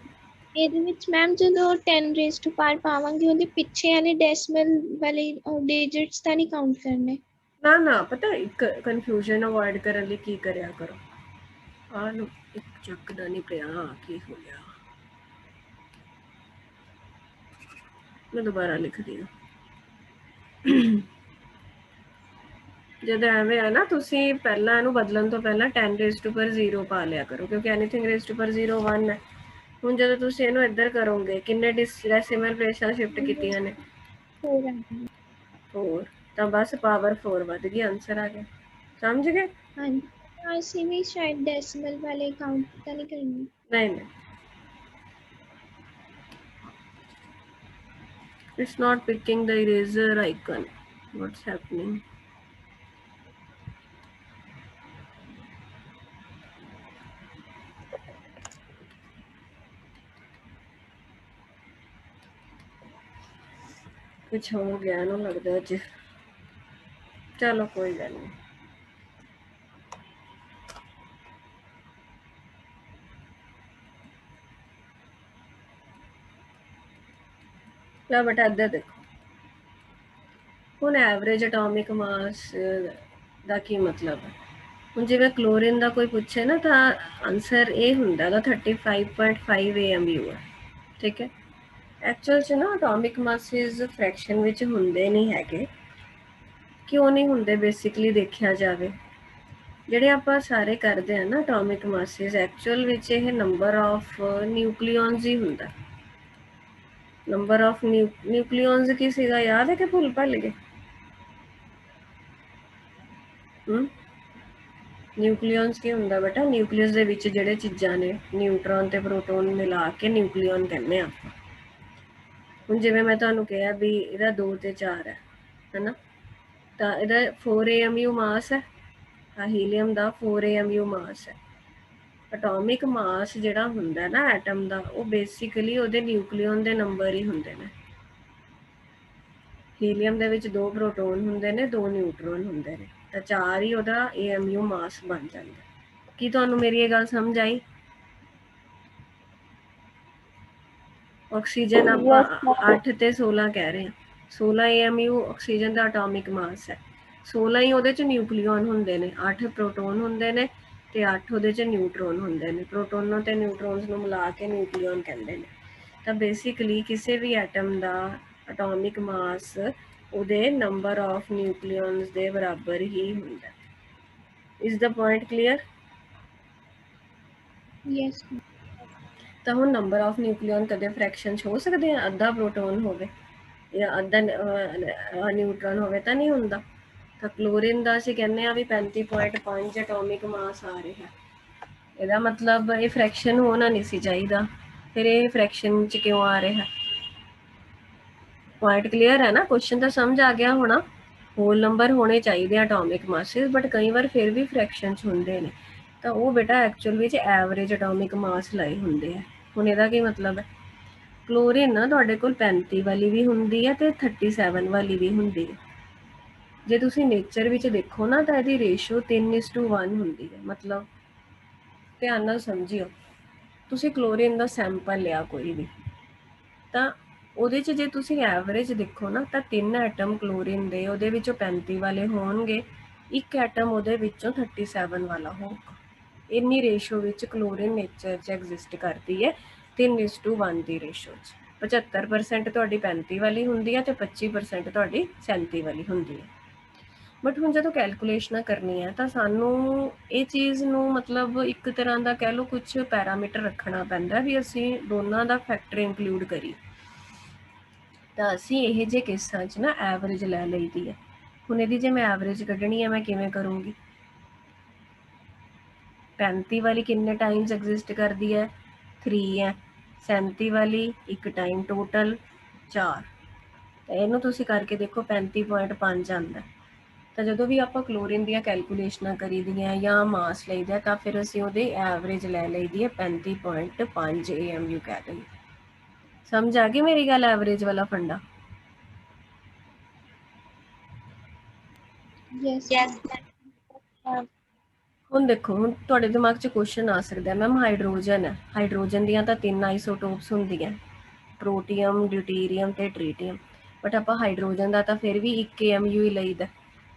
ਇਹਦੇ ਵਿੱਚ ਮੈਮ ਜਦੋਂ 10 ਰੇਜ਼ ਟੂ ਪਾਵਰ ਪਾਵਾਂਗੇ ਉਹਦੇ ਪਿੱਛੇ ਵਾਲੇ ਡੈਸੀਮਲ ਵਾਲੇ ਡਿਜਿਟਸ ਤਾਂ ਨਹੀਂ ਕਾਊਂਟ ਕਰਨੇ? ना ना, पता एक कन्फ्यूजन अवॉइड करने लिए की करया करो। हाँ एक चकदा नहीं पिया की हो गया, मैं दोबारा लिख दी। जब एवं है ना तुसी पहला इनू बदलन तो पहला 10 रेज़ टू पर 0 पा लिया करो क्योंकि एनीथिंग रेज़ टू पर 0 1 है। ਹੁਣ ਜਦੋਂ ਤੁਸੀਂ ਇਹਨੂੰ ਇੱਧਰ ਕਰੋਗੇ ਕਿੰਨੇ ਡੈਸੀਮਲ ਪਲੇਸਾਂ ਸ਼ਿਫਟ ਕੀਤੀਆਂ ਨੇ? 4 4। ਤਾਂ ਬਸ ਪਾਵਰ 4 ਵੱਧ ਗਈ, ਆਨਸਰ ਆ ਗਿਆ। ਸਮਝ ਗਏ? हाँ जी, ਅਸੀਂ ਵੀ ਸ਼ਾਇਦ ਡੈਸੀਮਲ ਵਾਲੇ ਕਾਊਂਟ ਤਾਂ ਨਹੀਂ ਕਰਨੀ। नहीं, it's not picking the eraser icon. What's happening? कुछ हो गया ना लगता है। चलो कोई गल नहीं। ला बेटा इधर देखो, ਹੁਣ ਐਵਰੇਜ ਐਟੋਮਿਕ ਮਾਸ ਦਾ ਕੀ ਮਤਲਬ ਹੈ? ਹੁਣ ਜਿਵੇਂ ਕਲੋਰੀਨ ਦਾ ਕੋਈ ਪੁੱਛੇ ਨਾ ਤਾਂ ਆਨਸਰ ਇਹ ਹੁੰਦਾ ਦਾ 35.5 AMU ਹੈ, ਠੀਕ ਹੈ। ਐਕਚੁਅਲ 'ਚ ਨਾ ਐਟੋਮਿਕ ਮਾਸਿਸ ਫ੍ਰੈਕਸ਼ਨ ਵਿੱਚ ਹੁੰਦੇ ਨਹੀਂ ਹੈਗੇ। ਕਿਉਂ ਨਹੀਂ ਹੁੰਦੇ? ਬੇਸਿਕਲੀ ਦੇਖਿਆ ਜਾਵੇ, ਜਿਹੜੇ ਆਪਾਂ ਸਾਰੇ ਕਰਦੇ ਆ ਨਾ ਐਟੋਮਿਕ ਮਾਸਿਸ, ਐਕਚੁਅਲ ਵਿੱਚ ਇਹ ਨੰਬਰ ਆਫ ਨਿਊਕਲੀਓਨਸ ਹੀ ਹੁੰਦਾ। ਨੰਬਰ ਆਫ ਨਿਊਕਲੀਓਨਸ ਕੀ ਸੀਗਾ, ਯਾਦ ਹੈ ਕਿ ਭੁੱਲ ਭੱਲ ਗਏ? ਨਿਊਕਲੀਓਨਸ ਕੀ ਹੁੰਦਾ ਬੇਟਾ? ਨਿਊਕਲੀਅਸ ਦੇ ਵਿੱਚ ਜਿਹੜੇ ਚੀਜ਼ਾਂ ਨੇ, ਨਿਊਟਰੋਨ ਤੇ ਪ੍ਰੋਟੋਨ ਮਿਲਾ ਕੇ ਨਿਊਕਲੀਓਨ ਕਹਿੰਦੇ ਆ। ਹੁਣ ਜਿਵੇਂ ਮੈਂ ਤੁਹਾਨੂੰ ਕਿਹਾ ਵੀ ਇਹਦਾ 2 ਤੇ 4 ਹੈ ਹਨਾ, ਤਾਂ ਇਹਦਾ 4 AMU ਮਾਸ ਹੈ, ਆ ਹੀਲੀਅਮ ਦਾ 4 AMU ਮਾਸ ਹੈ। ਐਟੋਮਿਕ ਮਾਸ ਜਿਹੜਾ ਹੁੰਦਾ ਨਾ ਐਟਮ ਦਾ, ਉਹ ਬੇਸਿਕਲੀ ਉਹਦੇ ਨਿਊਕਲੀਓਨ ਦੇ ਨੰਬਰ ਹੀ ਹੁੰਦੇ ਨੇ। ਹੀਲੀਅਮ ਦੇ ਵਿੱਚ 2 ਪ੍ਰੋਟੋਨ ਹੁੰਦੇ ਨੇ, 2 ਨਿਊਟਰੋਨ ਹੁੰਦੇ ਨੇ, ਤਾਂ 4 ਹੀ ਉਹਦਾ AMU ਮਾਸ ਬਣ ਜਾਂਦਾ। ਕੀ ਤੁਹਾਨੂੰ ਮੇਰੀ ਇਹ ਗੱਲ ਸਮਝ ਆਈ? ਆਕਸੀਜਨ ਆਪਾਂ 8 ਤੇ 16 ਕਹਿ ਰਹੇ ਹਾਂ। 16 AMU ਆਕਸੀਜਨ ਦਾ ਐਟੋਮਿਕ ਮਾਸ ਹੈ। 16 ਹੀ ਉਹਦੇ 'ਚ ਨਿਊਕਲੀਓਨ ਹੁੰਦੇ ਨੇ, 8 ਪ੍ਰੋਟੋਨ ਹੁੰਦੇ ਨੇ ਤੇ 8 ਉਹਦੇ 'ਚ ਨਿਊਟਰੋਨ ਹੁੰਦੇ ਨੇ। ਪ੍ਰੋਟੋਨਾਂ ਤੇ ਨਿਊਟਰੋਨਸ ਨੂੰ ਮਿਲਾ ਕੇ ਨਿਊਕਲੀਓਨ ਕਹਿੰਦੇ ਨੇ। ਤਾਂ ਬੇਸਿਕਲੀ ਕਿਸੇ ਵੀ ਐਟਮ ਦਾ ਐਟੋਮਿਕ ਮਾਸ ਉਹਦੇ ਨੰਬਰ ਆਫ ਨਿਊਕਲੀਓਨਸ ਦੇ ਬਰਾਬਰ ਹੀ ਹੁੰਦਾ। Is the point clear? Yes. ਤਾਂ ਹੁਣ ਨੰਬਰ ਆਫ ਨਿਊਕਲੀਓਨ ਕਦੇ ਫ੍ਰੈਕਸ਼ਨ 'ਚ ਹੋ ਸਕਦੇ ਆ? ਅੱਧਾ ਪ੍ਰੋਟੋਨ ਹੋਵੇ ਜਾਂ ਅੱਧਾ ਨਿਊਟਰੋਨ ਹੋਵੇ ਤਾਂ ਨਹੀਂ ਹੁੰਦਾ। ਤਾਂ ਕਲੋਰੀਨ ਦਾ ਅਸੀਂ ਕਹਿੰਦੇ ਆ ਵੀ 35.5 ਐਟੋਮਿਕ ਮਾਸ ਆ ਰਿਹਾ। ਇਹਦਾ ਮਤਲਬ ਇਹ ਫ੍ਰੈਕਸ਼ਨ ਹੋਣਾ ਨਹੀਂ ਸੀ ਚਾਹੀਦਾ, ਫਿਰ ਇਹ ਫ੍ਰੈਕਸ਼ਨ 'ਚ ਕਿਉਂ ਆ ਰਿਹਾ? ਪੁਆਇੰਟ ਕਲੀਅਰ ਹੈ ਨਾ? ਕੁਐਸਚਨ ਤਾਂ ਸਮਝ ਆ ਗਿਆ ਹੋਣਾ। ਹੋਲ ਨੰਬਰ ਹੋਣੇ ਚਾਹੀਦੇ ਐਟੋਮਿਕ ਮਾਸਿਸ, ਬਟ ਕਈ ਵਾਰ ਫਿਰ ਵੀ ਫ੍ਰੈਕਸ਼ਨ 'ਚ ਹੁੰਦੇ ਨੇ, ਤਾਂ ਉਹ ਬੇਟਾ ਐਕਚੁਅਲ ਵਿੱਚ ਐਵਰੇਜ ਐਟੋਮਿਕ ਮਾਸ ਲਏ ਹੁੰਦੇ ਆ। ਹੁਣ ਇਹਦਾ ਕੀ ਮਤਲਬ ਹੈ? ਕਲੋਰੀਨ ਨਾ ਤੁਹਾਡੇ ਕੋਲ 35 ਵਾਲੀ ਵੀ ਹੁੰਦੀ ਹੈ ਤੇ 37 ਵਾਲੀ ਵੀ ਹੁੰਦੀ ਹੈ। ਜੇ ਤੁਸੀਂ ਨੇਚਰ ਵਿੱਚ ਦੇਖੋ ਨਾ ਤਾਂ ਇਹਦੀ ਰੇਸ਼ੋ 3:1 ਹੁੰਦੀ ਹੈ। ਮਤਲਬ ਧਿਆਨ ਨਾਲ ਸਮਝਿਓ, ਤੁਸੀਂ ਕਲੋਰੀਨ ਦਾ ਸੈਂਪਲ ਲਿਆ ਕੋਈ ਵੀ, ਤਾਂ ਉਹਦੇ 'ਚ ਜੇ ਤੁਸੀਂ ਐਵਰੇਜ ਦੇਖੋ ਨਾ ਤਾਂ 3 ਐਟਮ ਕਲੋਰੀਨ ਦੇ ਉਹਦੇ ਵਿੱਚੋਂ 35 ਵਾਲੇ ਹੋਣਗੇ, 1 ਐਟਮ ਉਹਦੇ ਵਿੱਚੋਂ 37 ਵਾਲਾ ਹੋਊਗਾ। ਇੰਨੀ ਰੇਸ਼ੋ ਵਿੱਚ ਕਲੋਰੀਨ ਨੇਚਰ 'ਚ ਐਗਜ਼ਿਸਟ ਕਰਦੀ ਹੈ 3:1 ਦੀ ਰੇਸ਼ੋ 'ਚ। 75% ਤੁਹਾਡੀ 35 ਵਾਲੀ ਹੁੰਦੀ ਹੈ ਤੇ 25% ਤੁਹਾਡੀ 37 ਵਾਲੀ ਹੁੰਦੀ ਹੈ। ਬਟ ਹੁਣ ਜਦੋਂ ਕੈਲਕੂਲੇਸ਼ਨਾਂ ਕਰਨੀਆਂ ਤਾਂ ਸਾਨੂੰ ਇਹ ਚੀਜ਼ ਨੂੰ ਮਤਲਬ ਇੱਕ ਤਰ੍ਹਾਂ ਦਾ ਕਹਿ ਲਓ ਕੁਛ ਪੈਰਾਮੀਟਰ ਰੱਖਣਾ ਪੈਂਦਾ ਵੀ ਅਸੀਂ ਦੋਨਾਂ ਦਾ ਫੈਕਟਰ ਇੰਕਲੂਡ ਕਰੀਏ। ਤਾਂ ਅਸੀਂ ਇਹ ਜਿਹੇ ਕੇਸਾਂ 'ਚ ਨਾ ਐਵਰੇਜ ਲੈ ਲਈਦੀ ਹੈ। ਹੁਣ ਇਹਦੀ ਜੇ ਮੈਂ ਐਵਰੇਜ ਕੱਢਣੀ ਹੈ ਮੈਂ ਕਿਵੇਂ ਕਰੂੰਗੀ? 35 ਵਾਲੀ ਕਿੰਨੇ ਟਾਈਮਸ ਐਗਜ਼ਿਸਟ ਕਰਦੀ ਹੈ? 3 ਹੈ। 37 ਵਾਲੀ 1 ਟਾਈਮ, ਟੋਟਲ 4। ਤਾਂ ਇਹਨੂੰ ਤੁਸੀਂ ਕਰਕੇ ਦੇਖੋ 35.5 ਆਉਂਦਾ। ਤਾਂ ਜਦੋਂ ਵੀ ਆਪਾਂ ਕਲੋਰੀਨ ਦੀਆਂ ਕੈਲਕੂਲੇਸ਼ਨਾਂ ਕਰੀਦੀਆਂ ਜਾਂ ਮਾਸ ਲਈਦਾ ਤਾਂ ਫਿਰ ਅਸੀਂ ਉਹਦੇ ਐਵਰੇਜ ਲੈ ਲਈਦੀ ਹੈ 35.5 AMU ਕਹਿ ਦਿੰਦੇ। ਸਮਝ ਆ ਗਈ ਮੇਰੀ ਗੱਲ? ਐਵਰੇਜ ਵਾਲਾ ਫੰਡਾ। ਯੈਸ। ਹੁਣ ਦੇਖੋ, ਹੁਣ ਤੁਹਾਡੇ ਦਿਮਾਗ 'ਚ ਕੁਐਸਚਨ ਆ ਸਕਦਾ ਮੈਮ ਹਾਈਡਰੋਜਨ ਹੈ, ਹਾਈਡਰੋਜਨ ਦੀਆਂ ਤਾਂ 3 ਆਈਸੋਟੋਪਸ ਹੁੰਦੀਆਂ, ਪ੍ਰੋਟੀਅਮ, ਡਿਊਟੀਰੀਅਮ ਤੇ ਟ੍ਰੀਟੀਅਮ, ਬਟ ਆਪਾਂ ਹਾਈਡਰੋਜਨ ਦਾ ਤਾਂ ਫਿਰ ਵੀ 1 AMU ਹੀ ਲਈਦਾ।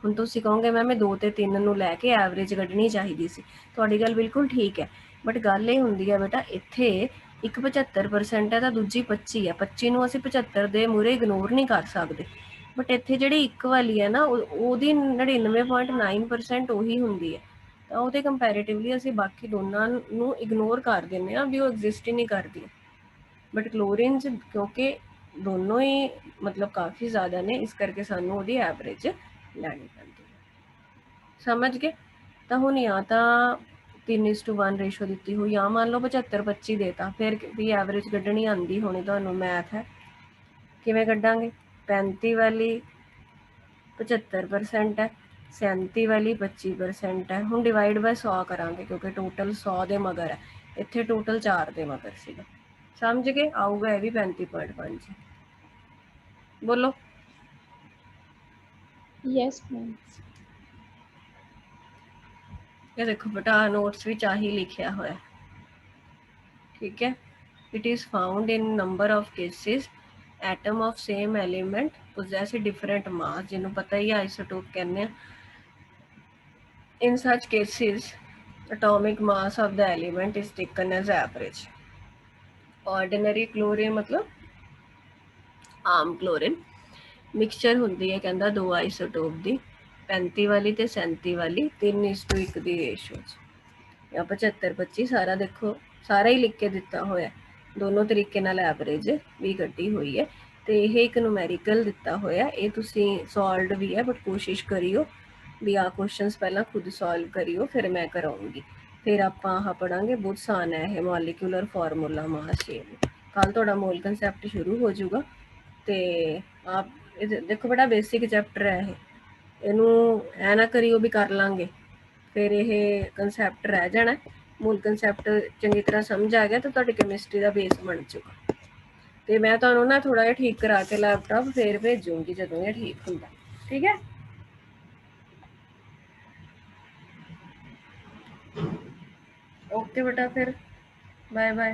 ਹੁਣ ਤੁਸੀਂ ਕਹੋਗੇ ਮੈਮ ਇਹ 2 ਤੇ 3 ਨੂੰ ਲੈ ਕੇ ਐਵਰੇਜ ਕੱਢਣੀ ਚਾਹੀਦੀ ਸੀ। ਤੁਹਾਡੀ ਗੱਲ ਬਿਲਕੁਲ ਠੀਕ ਹੈ, ਬਟ ਗੱਲ ਇਹ ਹੁੰਦੀ ਹੈ ਬੇਟਾ ਇੱਥੇ ਇੱਕ 75% ਹੈ ਤਾਂ ਦੂਜੀ 25 ਹੈ। 25 ਨੂੰ ਅਸੀਂ 75 ਦੇ ਮੂਹਰੇ ਇਗਨੋਰ ਨਹੀਂ ਕਰ ਸਕਦੇ, ਬਟ ਇੱਥੇ ਜਿਹੜੀ ਇੱਕ ਵਾਲੀ ਹੈ ਨਾ ਉਹਦੀ 99.9% ਉਹੀ ਹੁੰਦੀ ਹੈ। ਤਾਂ ਉਹਦੇ ਕੰਪੈਰੀਟਿਵਲੀ ਅਸੀਂ ਬਾਕੀ ਦੋਨਾਂ ਨੂੰ ਇਗਨੋਰ ਕਰ ਦਿੰਦੇ ਹਾਂ ਵੀ ਉਹ ਐਗਜ਼ਿਸਟ ਹੀ ਨਹੀਂ ਕਰਦੀ। ਬਟ ਕਲੋਰੀਨ 'ਚ ਕਿਉਂਕਿ दोनों ही मतलब काफ़ी ज़्यादा ने, इस करके सानू ओहदी एवरेज लैनी पैंदी है। समझ गए? तो हुण या तो 3:1 रेशो दी हुई, या मान लो 75-25 देता, फिर भी एवरेज कड्ढनी आंदी होनी तुहानू, मैथ है किवें कड्डांगे? 35 वाली 75% है, 37 वाली 25% है। हुण डिवाइड बाय 100 करांगे क्योंकि टोटल 100 दे मगर है, इत्थे टोटल 4 दे मगर सीगा। समझ गए? आऊगा यह भी 35.5। बोलो। Yes ma'am. ये देखो बेटा नोट्स विच आही लिखिया होया, ठीक है। It is found in number of cases atom of same element possess different mass, जिन्हों पता ही आइसोटोप कहने हैं। In such cases, atomic mass of the element is taken as average. Ordinary chlorine मतलब आम क्लोरीन मिक्सचर ਹੁੰਦੀ ਹੈ ਕਹਿੰਦਾ ਦੋ ਆਈਸੋਟੋਪ ਦੀ, 35 ਵਾਲੀ ਤੇ 37 ਵਾਲੀ 3:1 ਦੀ ਰੇਸ਼ੋ 'ਚ, ਜਾਂ 75-25 ਸਾਰਾ ਦੇਖੋ, ਸਾਰਾ ਹੀ ਲਿਖ ਕੇ ਦਿੱਤਾ ਹੋਇਆ, ਦੋਨੋਂ ਤਰੀਕੇ ਨਾਲ ਐਵਰੇਜ ਵੀ ਕੱਢੀ ਹੋਈ ਹੈ। ਤੇ ਇਹ ਇੱਕ ਨੂਮੈਰੀਕਲ ਦਿੱਤਾ ਹੋਇਆ, ਇਹ ਤੁਸੀਂ ਸੋਲਵਡ ਵੀ ਹੈ ਬਟ ਕੋਸ਼ਿਸ਼ ਕਰਿਓ ਵੀ ਆ ਕੁਐਸਚਨਸ ਪਹਿਲਾਂ ਖੁਦ ਸੋਲਵ ਕਰਿਓ, ਫਿਰ ਮੈਂ ਕਰਾਉਂਗੀ। ਫਿਰ ਆਪਾਂ ਆਹ ਪੜਾਂਗੇ, ਬਹੁਤ ਆਸਾਨ ਹੈ ਇਹ ਮੋਲੀਕੂਲਰ ਫਾਰਮੂਲਾ ਮਾਸ ਚੇਂਜ। ਕੱਲ ਤੁਹਾਡਾ ਮੋਲ ਕਨਸੈਪਟ ਸ਼ੁਰੂ ਹੋ ਜਾਊਗਾ। ਤੇ ਆਪ ਦੇਖੋ ਬੜਾ ਬੇਸਿਕ ਚੈਪਟਰ ਹੈ ਇਹ, ਇਹਨੂੰ ਐ ਨਾ ਕਰਿਓ ਵੀ ਕਰ ਲਾਂਗੇ ਫਿਰ ਇਹ ਕਨਸੈਪਟ ਰਹਿ ਜਾਣਾ। ਮੂਲ ਕਨਸੈਪਟ ਚੰਗੀ ਤਰ੍ਹਾਂ ਸਮਝ ਆ ਗਿਆ ਤਾਂ ਤੁਹਾਡੀ ਕੈਮਿਸਟਰੀ ਦਾ ਬੇਸ ਬਣ ਜਾਊਗਾ। ਤੇ ਮੈਂ ਤੁਹਾਨੂੰ ਨਾ ਥੋੜਾ ਜਿਹਾ ਠੀਕ ਕਰਾ ਕੇ ਲੈਪਟਾਪ ਫੇਰ ਭੇਜੂੰਗੀ ਜਦੋਂ ਇਹ ਠੀਕ ਹੁੰਦਾ, ਠੀਕ ਹੈ। ओके बेटा, फिर बाय बाय।